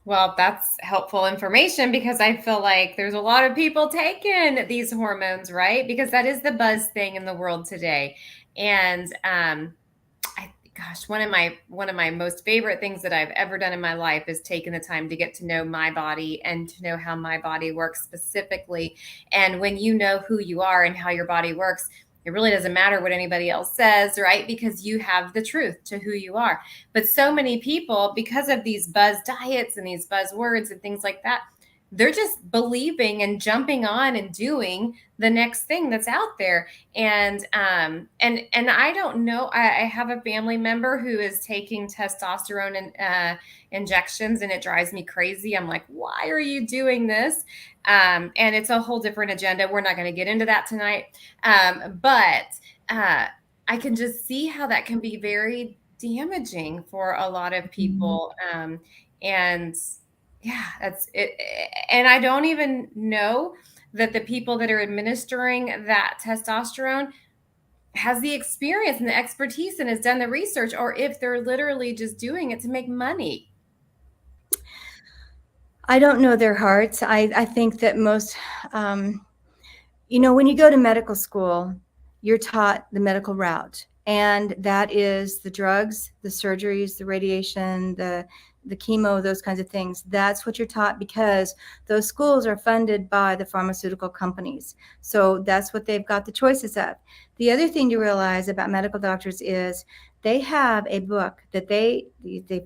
Well, that's helpful information, because I feel like there's a lot of people taking these hormones, right? Because that is the buzz thing in the world today. And gosh, one of my most favorite things that I've ever done in my life is taking the time to get to know my body and to know how my body works specifically. And when you know who you are and how your body works, it really doesn't matter what anybody else says, right? Because you have the truth to who you are. But so many people, because of these buzz diets and these buzzwords and things like that, they're just believing and jumping on and doing the next thing that's out there. And I don't know. I have a family member who is taking testosterone and injections, and it drives me crazy. I'm like, why are you doing this? And it's a whole different agenda. We're not going to get into that tonight. But I can just see how that can be very damaging for a lot of people. And yeah, that's it. And I don't even know that the people that are administering that testosterone has the experience and the expertise and has done the research, or if they're literally just doing it to make money. I don't know their hearts. I think that most, when you go to medical school, you're taught the medical route. And that is the drugs, the surgeries, the radiation, the chemo, those kinds of things. That's what you're taught, because those schools are funded by the pharmaceutical companies. So that's what they've got the choices of. The other thing to realize about medical doctors is they have a book that they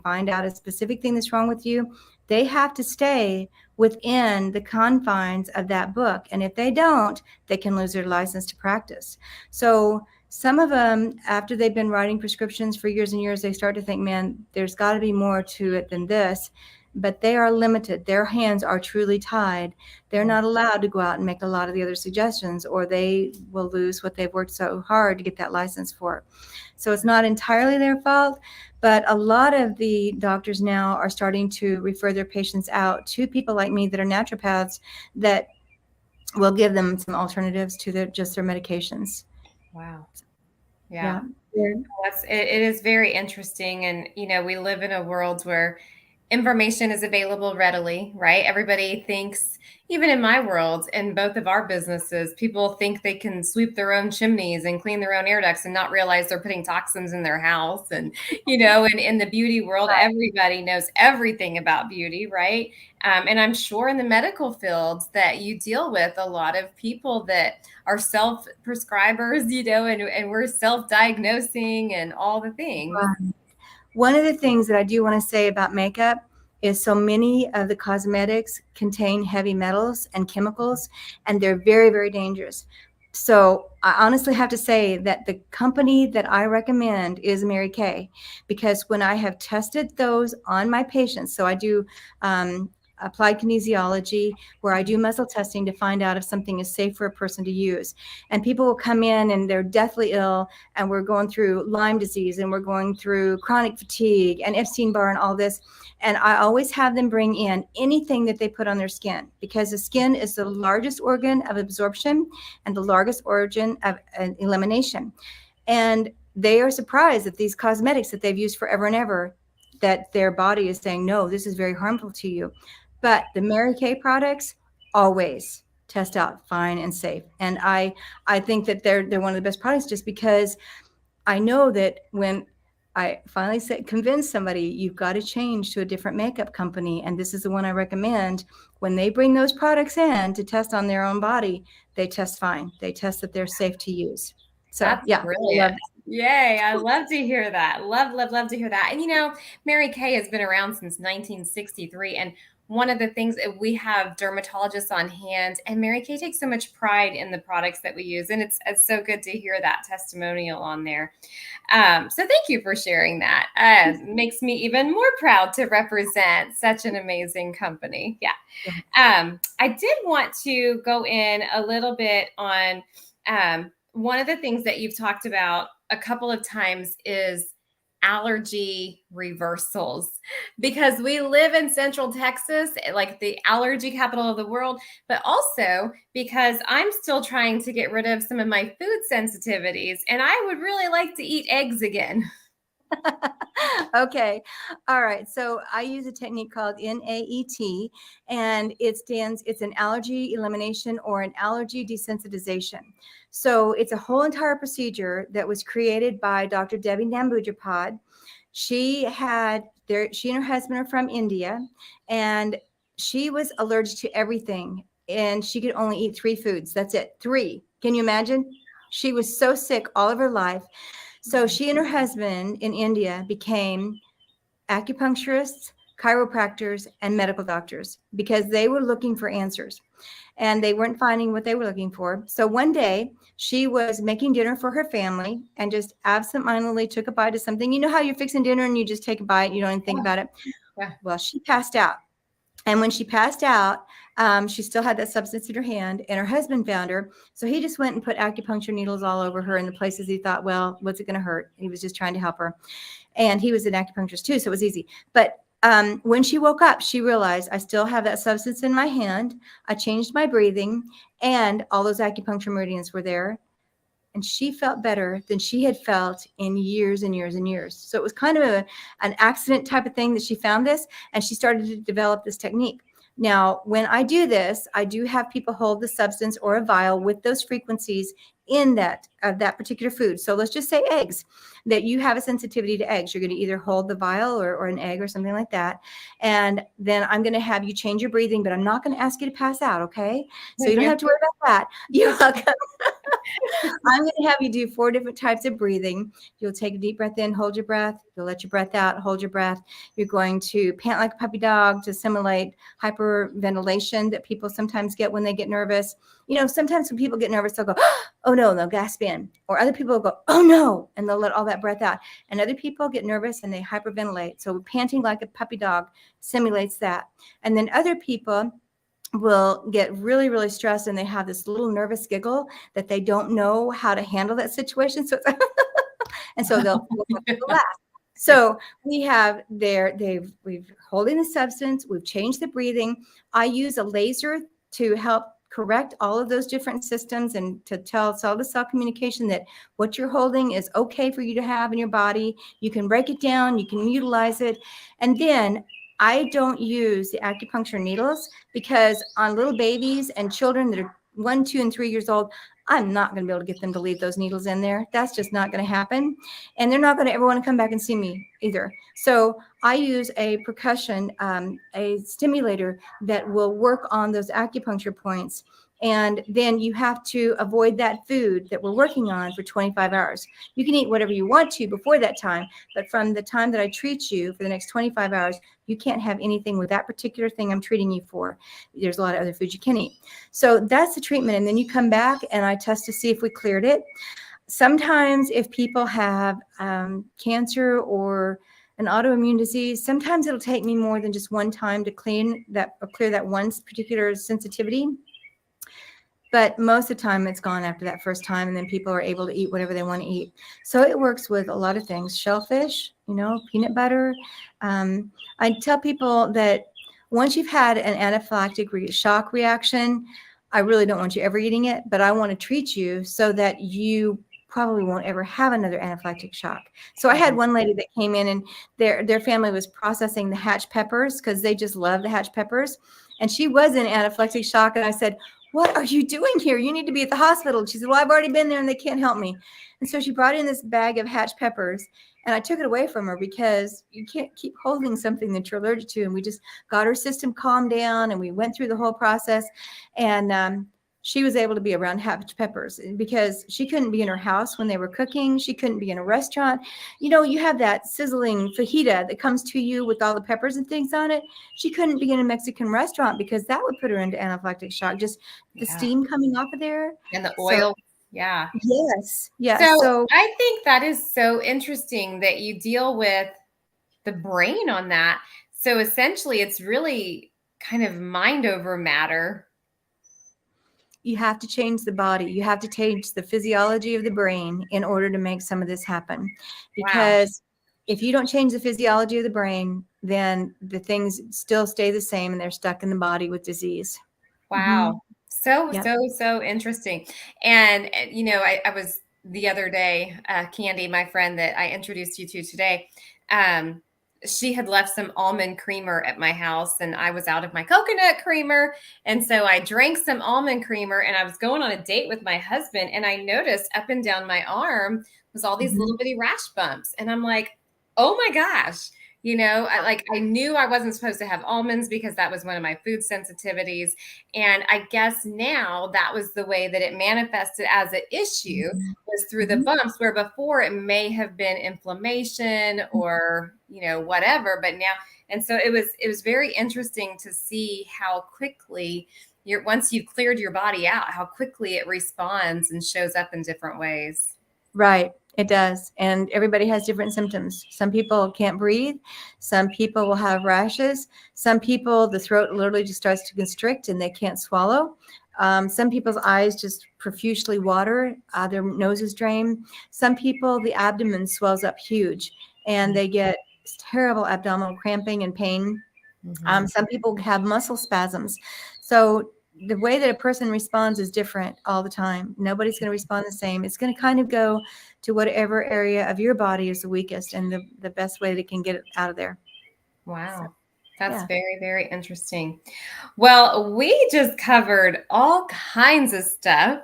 find out a specific thing that's wrong with you. They have to stay within the confines of that book. And if they don't, they can lose their license to practice. So some of them, after they've been writing prescriptions for years and years, they start to think, man, there's got to be more to it than this. But they are limited. Their hands are truly tied. They're not allowed to go out and make a lot of the other suggestions, or they will lose what they've worked so hard to get that license for. So it's not entirely their fault, but a lot of the doctors now are starting to refer their patients out to people like me that are naturopaths that will give them some alternatives to their medications. Wow. Yeah. It is very interesting. And, we live in a world where information is available readily, right? Everybody thinks, even in my world, in both of our businesses, people think they can sweep their own chimneys and clean their own air ducts and not realize they're putting toxins in their house. And, and in the beauty world, everybody knows everything about beauty, right? And I'm sure in the medical fields that you deal with a lot of people that are self-prescribers, and we're self-diagnosing and all the things. One of the things that I do want to say about makeup is so many of the cosmetics contain heavy metals and chemicals, and they're very, very dangerous. So I honestly have to say that the company that I recommend is Mary Kay, because when I have tested those on my patients, so I do applied kinesiology, where I do muscle testing to find out if something is safe for a person to use. And people will come in and they're deathly ill, and we're going through Lyme disease, and we're going through chronic fatigue and Epstein-Barr and all this. And I always have them bring in anything that they put on their skin, because the skin is the largest organ of absorption and the largest organ of elimination. And they are surprised that these cosmetics that they've used forever and ever, that their body is saying, no, this is very harmful to you. But the Mary Kay products always test out fine and safe. And I think that they're one of the best products, just because I know that when I finally convince somebody, you've got to change to a different makeup company, and this is the one I recommend. When they bring those products in to test on their own body, they test fine. They test that they're safe to use. So That's yeah, brilliant. Yay. I love to hear that. Love to hear that. And Mary Kay has been around since 1963. And one of the things that we have dermatologists on hand, and Mary Kay takes so much pride in the products that we use. And it's so good to hear that testimonial on there. So thank you for sharing that. Makes me even more proud to represent such an amazing company. Yeah. I did want to go in a little bit on one of the things that you've talked about a couple of times is allergy reversals, because we live in Central Texas, like the allergy capital of the world, but also because I'm still trying to get rid of some of my food sensitivities, and I would really like to eat eggs again. Okay. All right. So I use a technique called NAET, and it's an allergy elimination or an allergy desensitization. So it's a whole entire procedure that was created by Dr. Debbie Nambujapad. She and her husband are from India, and she was allergic to everything, and she could only eat 3 foods. That's it. 3. Can you imagine? She was so sick all of her life. So she and her husband in India became acupuncturists, chiropractors, and medical doctors, because they were looking for answers and they weren't finding what they were looking for. So one day she was making dinner for her family and just absentmindedly took a bite of something. You know how you're fixing dinner and you just take a bite, you don't even think about it. Yeah. Well, she passed out. And when she passed out, she still had that substance in her hand, and her husband found her. So he just went and put acupuncture needles all over her in the places he thought, well, what's it going to hurt? He was just trying to help her. And he was an acupuncturist too, so it was easy. But when she woke up, she realized, I still have that substance in my hand. I changed my breathing, and all those acupuncture meridians were there. And she felt better than she had felt in years and years and years. So it was kind of an accident type of thing that she found this, and she started to develop this technique. Now, when I do this, I do have people hold the substance or a vial with those frequencies in that particular food. So let's just say eggs, that you have a sensitivity to eggs. You're going to either hold the vial or an egg or something like that. And then I'm going to have you change your breathing, but I'm not going to ask you to pass out, okay? So you don't have to worry about that. You're welcome. I'm going to have you do 4 different types of breathing. You'll take a deep breath in, hold your breath. You'll let your breath out, hold your breath. You're going to pant like a puppy dog to simulate hyperventilation that people sometimes get when they get nervous. Sometimes when people get nervous, they'll go, oh no, and they'll gasp in. Or other people will go, oh no, and they'll let all that breath out. And other people get nervous and they hyperventilate. So panting like a puppy dog simulates that. And then other people will get really, really stressed, and they have this little nervous giggle that they don't know how to handle that situation. So it's and so they'll laugh. So we've holding the substance, we've changed the breathing. I use a laser to help correct all of those different systems and to tell cell-to-cell communication that what you're holding is okay for you to have in your body. You can break it down, you can utilize it. And then I don't use the acupuncture needles, because on little babies and children that are 1, 2, and 3 years old, I'm not going to be able to get them to leave those needles in there. That's just not going to happen. And they're not going to ever want to come back and see me either. So I use a percussion, a stimulator that will work on those acupuncture points. And then you have to avoid that food that we're working on for 25 hours. You can eat whatever you want to before that time, but from the time that I treat you for the next 25 hours, you can't have anything with that particular thing I'm treating you for. There's a lot of other foods you can eat. So that's the treatment. And then you come back and I test to see if we cleared it. Sometimes if people have cancer or an autoimmune disease, sometimes it'll take me more than just one time to clear that one particular sensitivity. But most of the time it's gone after that first time, and then people are able to eat whatever they want to eat. So it works with a lot of things. Shellfish, peanut butter. I tell people that once you've had an anaphylactic shock reaction, I really don't want you ever eating it, but I want to treat you so that you probably won't ever have another anaphylactic shock. So I had one lady that came in and their family was processing the hatch peppers because they just love the hatch peppers. And she was in anaphylactic shock. And I said, "What are you doing here? You need to be at the hospital." She said, "Well, I've already been there and they can't help me." And so she brought in this bag of hatch peppers and I took it away from her because you can't keep holding something that you're allergic to. And we just got her system calmed down and we went through the whole process. And she was able to be around hatch peppers because she couldn't be in her house when they were cooking. She couldn't be in a restaurant. You have that sizzling fajita that comes to you with all the peppers and things on it. She couldn't be in a Mexican restaurant because that would put her into anaphylactic shock. Just the steam coming off of there. And the oil. Yeah. Yes. Yeah. So I think that is so interesting that you deal with the brain on that. So essentially it's really kind of mind over matter. You have to change the body. You have to change the physiology of the brain in order to make some of this happen. Because if you don't change the physiology of the brain, then the things still stay the same and they're stuck in the body with disease. Wow. So interesting. And, I was the other day, Candy, my friend that I introduced you to today, she had left some almond creamer at my house and I was out of my coconut creamer. And so I drank some almond creamer and I was going on a date with my husband and I noticed up and down my arm was all these little bitty rash bumps. And I'm like, oh my gosh. I knew I wasn't supposed to have almonds because that was one of my food sensitivities. And I guess now that was the way that it manifested as an issue was through the bumps, where before it may have been inflammation or, whatever, but now, and so it was very interesting to see how quickly once you've cleared your body out, how quickly it responds and shows up in different ways. Right. It does. And everybody has different symptoms. Some people can't breathe. Some people will have rashes. Some people, the throat literally just starts to constrict and they can't swallow. Some people's eyes just profusely water. Their noses drain. Some people, the abdomen swells up huge and they get terrible abdominal cramping and pain. Some people have muscle spasms. So the way that a person responds is different all the time. Nobody's going to respond the same. It's going to kind of go to whatever area of your body is the weakest and the best way that it can get it out of there. Wow. That's very, very interesting. Well, we just covered all kinds of stuff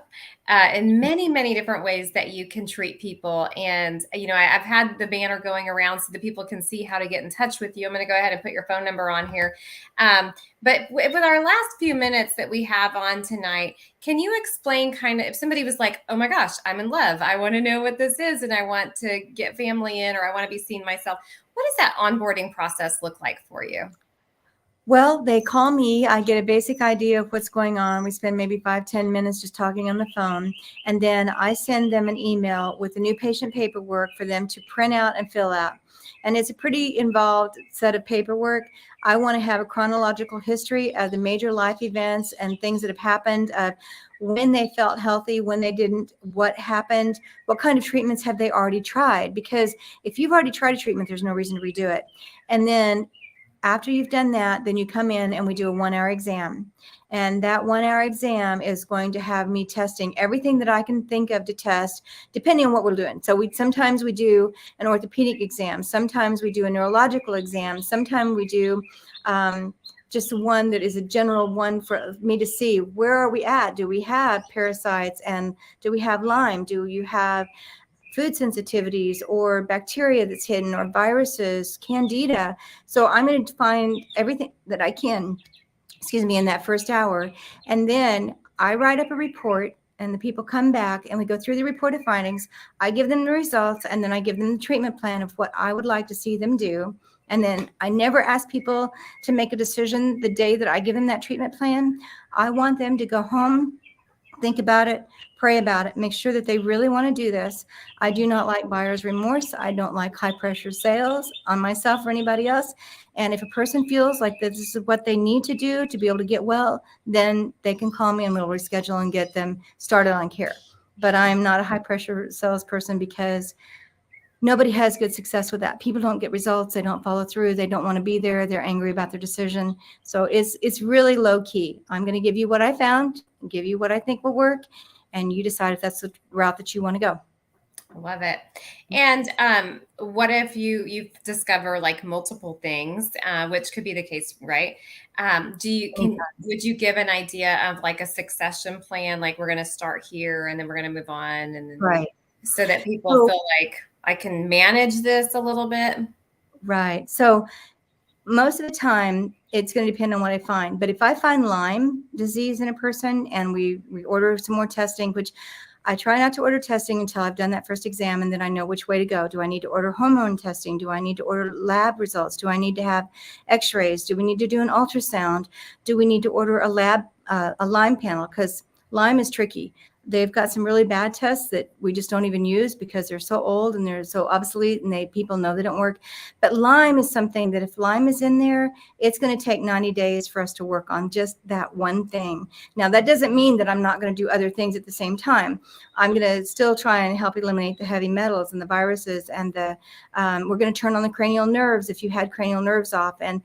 in many, many different ways that you can treat people. And, I've had the banner going around so that people can see how to get in touch with you. I'm going to go ahead and put your phone number on here. But with our last few minutes that we have on tonight, can you explain kind of if somebody was like, oh my gosh, I'm in love. I want to know what this is and I want to get family in or I want to be seen myself. What does that onboarding process look like for you? Well, they call me. I get a basic idea of what's going on. We spend maybe 5-10 minutes just talking on the phone. And then I send them an email with the new patient paperwork for them to print out and fill out. And it's a pretty involved set of paperwork. I want to have a chronological history of the major life events and things that have happened, when they felt healthy, when they didn't, what happened, what kind of treatments have they already tried? Because if you've already tried a treatment, there's no reason to redo it. And then after you've done that, then you come in and we do a 1-hour exam. And that 1-hour exam is going to have me testing everything that I can think of to test, depending on what we're doing. So sometimes we do an orthopedic exam. Sometimes we do a neurological exam. Sometimes we do just one that is a general one for me to see where are we at. Do we have parasites, and do we have Lyme? Do you have food sensitivities or bacteria that's hidden, or viruses, candida? So I'm going to find everything that I can, in that first hour. And then I write up a report, and the people come back and we go through the reported findings. I give them the results, and then I give them the treatment plan of what I would like to see them do. And then I never ask people to make a decision the day that I give them that treatment plan. I want them to go home, think about it, pray about it, make sure that they really want to do this. I do not like buyer's remorse. I don't like high pressure sales on myself or anybody else. And if a person feels like this is what they need to do to be able to get well, then they can call me and we'll reschedule and get them started on care. But I'm not a high pressure salesperson, because nobody has good success with that. People don't get results. They don't follow through. They don't want to be there. They're angry about their decision. So it's really low key. I'm going to give you what I found, give you what I think will work, and you decide if that's the route that you want to go. I love it. And what if you discover like multiple things, which could be the case, right? Would you give an idea of like a succession plan? Like, we're going to start here and then we're going to move on, and then, Right. so that people feel like I can manage this a little bit. Right. So most of the time it's going to depend on what I find. But if I find Lyme disease in a person and we order some more testing, which I try not to order testing until I've done that first exam, and then I know which way to go. Do I need to order hormone testing? Do I need to order lab results? Do I need to have x-rays? Do we need to do an ultrasound? Do we need to order a lab, a Lyme panel? Because Lyme is tricky. They've got some really bad tests that we just don't even use because they're so old and they're so obsolete, and people know they don't work. But Lyme is something that if Lyme is in there, it's going to take 90 days for us to work on just that one thing. Now, that doesn't mean that I'm not going to do other things at the same time. I'm going to still try and help eliminate the heavy metals and the viruses, and we're going to turn on the cranial nerves if you had cranial nerves off, and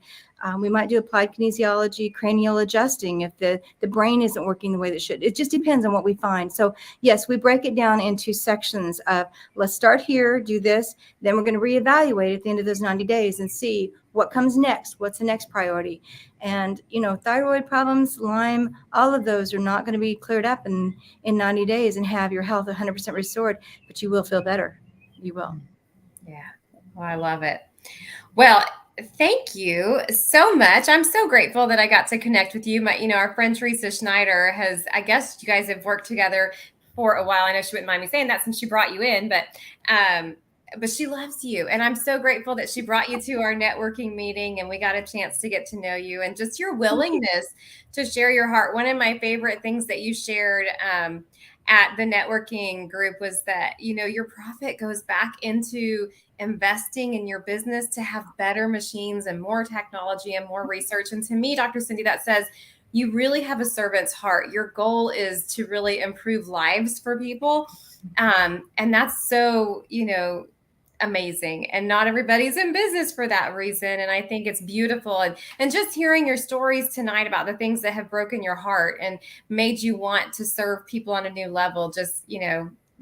we might do applied kinesiology, cranial adjusting if the brain isn't working the way that it should. It just depends on what we find. So yes, we break it down into sections of, let's start here, do this, then we're going to reevaluate at the end of those 90 days and see what comes next, what's the next priority. And, thyroid problems, Lyme, all of those are not going to be cleared up in 90 days and have your health 100% restored, but you will feel better. You will. Yeah. Well, I love it. Well, thank you so much. I'm so grateful that I got to connect with you. Our friend Teresa Schneider I guess you guys have worked together for a while. I know she wouldn't mind me saying that since she brought you in, but she loves you. And I'm so grateful that she brought you to our networking meeting and we got a chance to get to know you, and just your willingness to share your heart. One of my favorite things that you shared at the networking group was that, your profit goes back into investing in your business to have better machines and more technology and more research. And to me, Dr. Cindy, that says you really have a servant's heart. Your goal is to really improve lives for people. And that's so, amazing. And not everybody's in business for that reason. And I think it's beautiful. And just hearing your stories tonight about the things that have broken your heart and made you want to serve people on a new level just,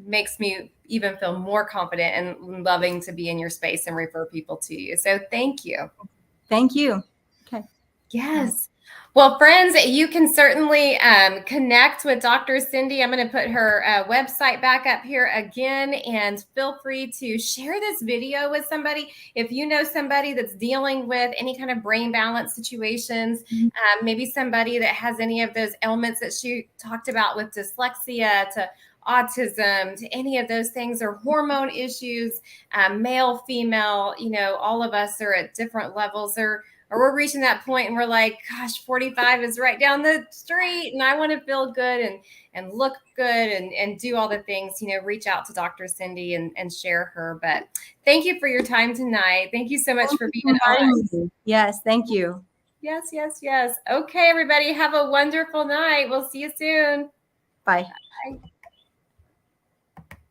makes me even feel more confident and loving to be in your space and refer people to you. So thank you. Thank you. Okay. Yes. Well, friends, you can certainly connect with Dr. Cindy. I'm going to put her website back up here again, and feel free to share this video with somebody. If you know somebody that's dealing with any kind of brain balance situations, maybe somebody that has any of those ailments that she talked about, with dyslexia to autism to any of those things, or hormone issues, male, female, all of us are at different levels, or we're reaching that point and we're like, gosh, 45 is right down the street and I want to feel good and look good and do all the things, reach out to Dr. Cindy and share her. But thank you for your time tonight. Thank you so much for being on. Yes, thank you. Yes, yes, yes. Okay, everybody, have a wonderful night. We'll see you soon. Bye. Bye.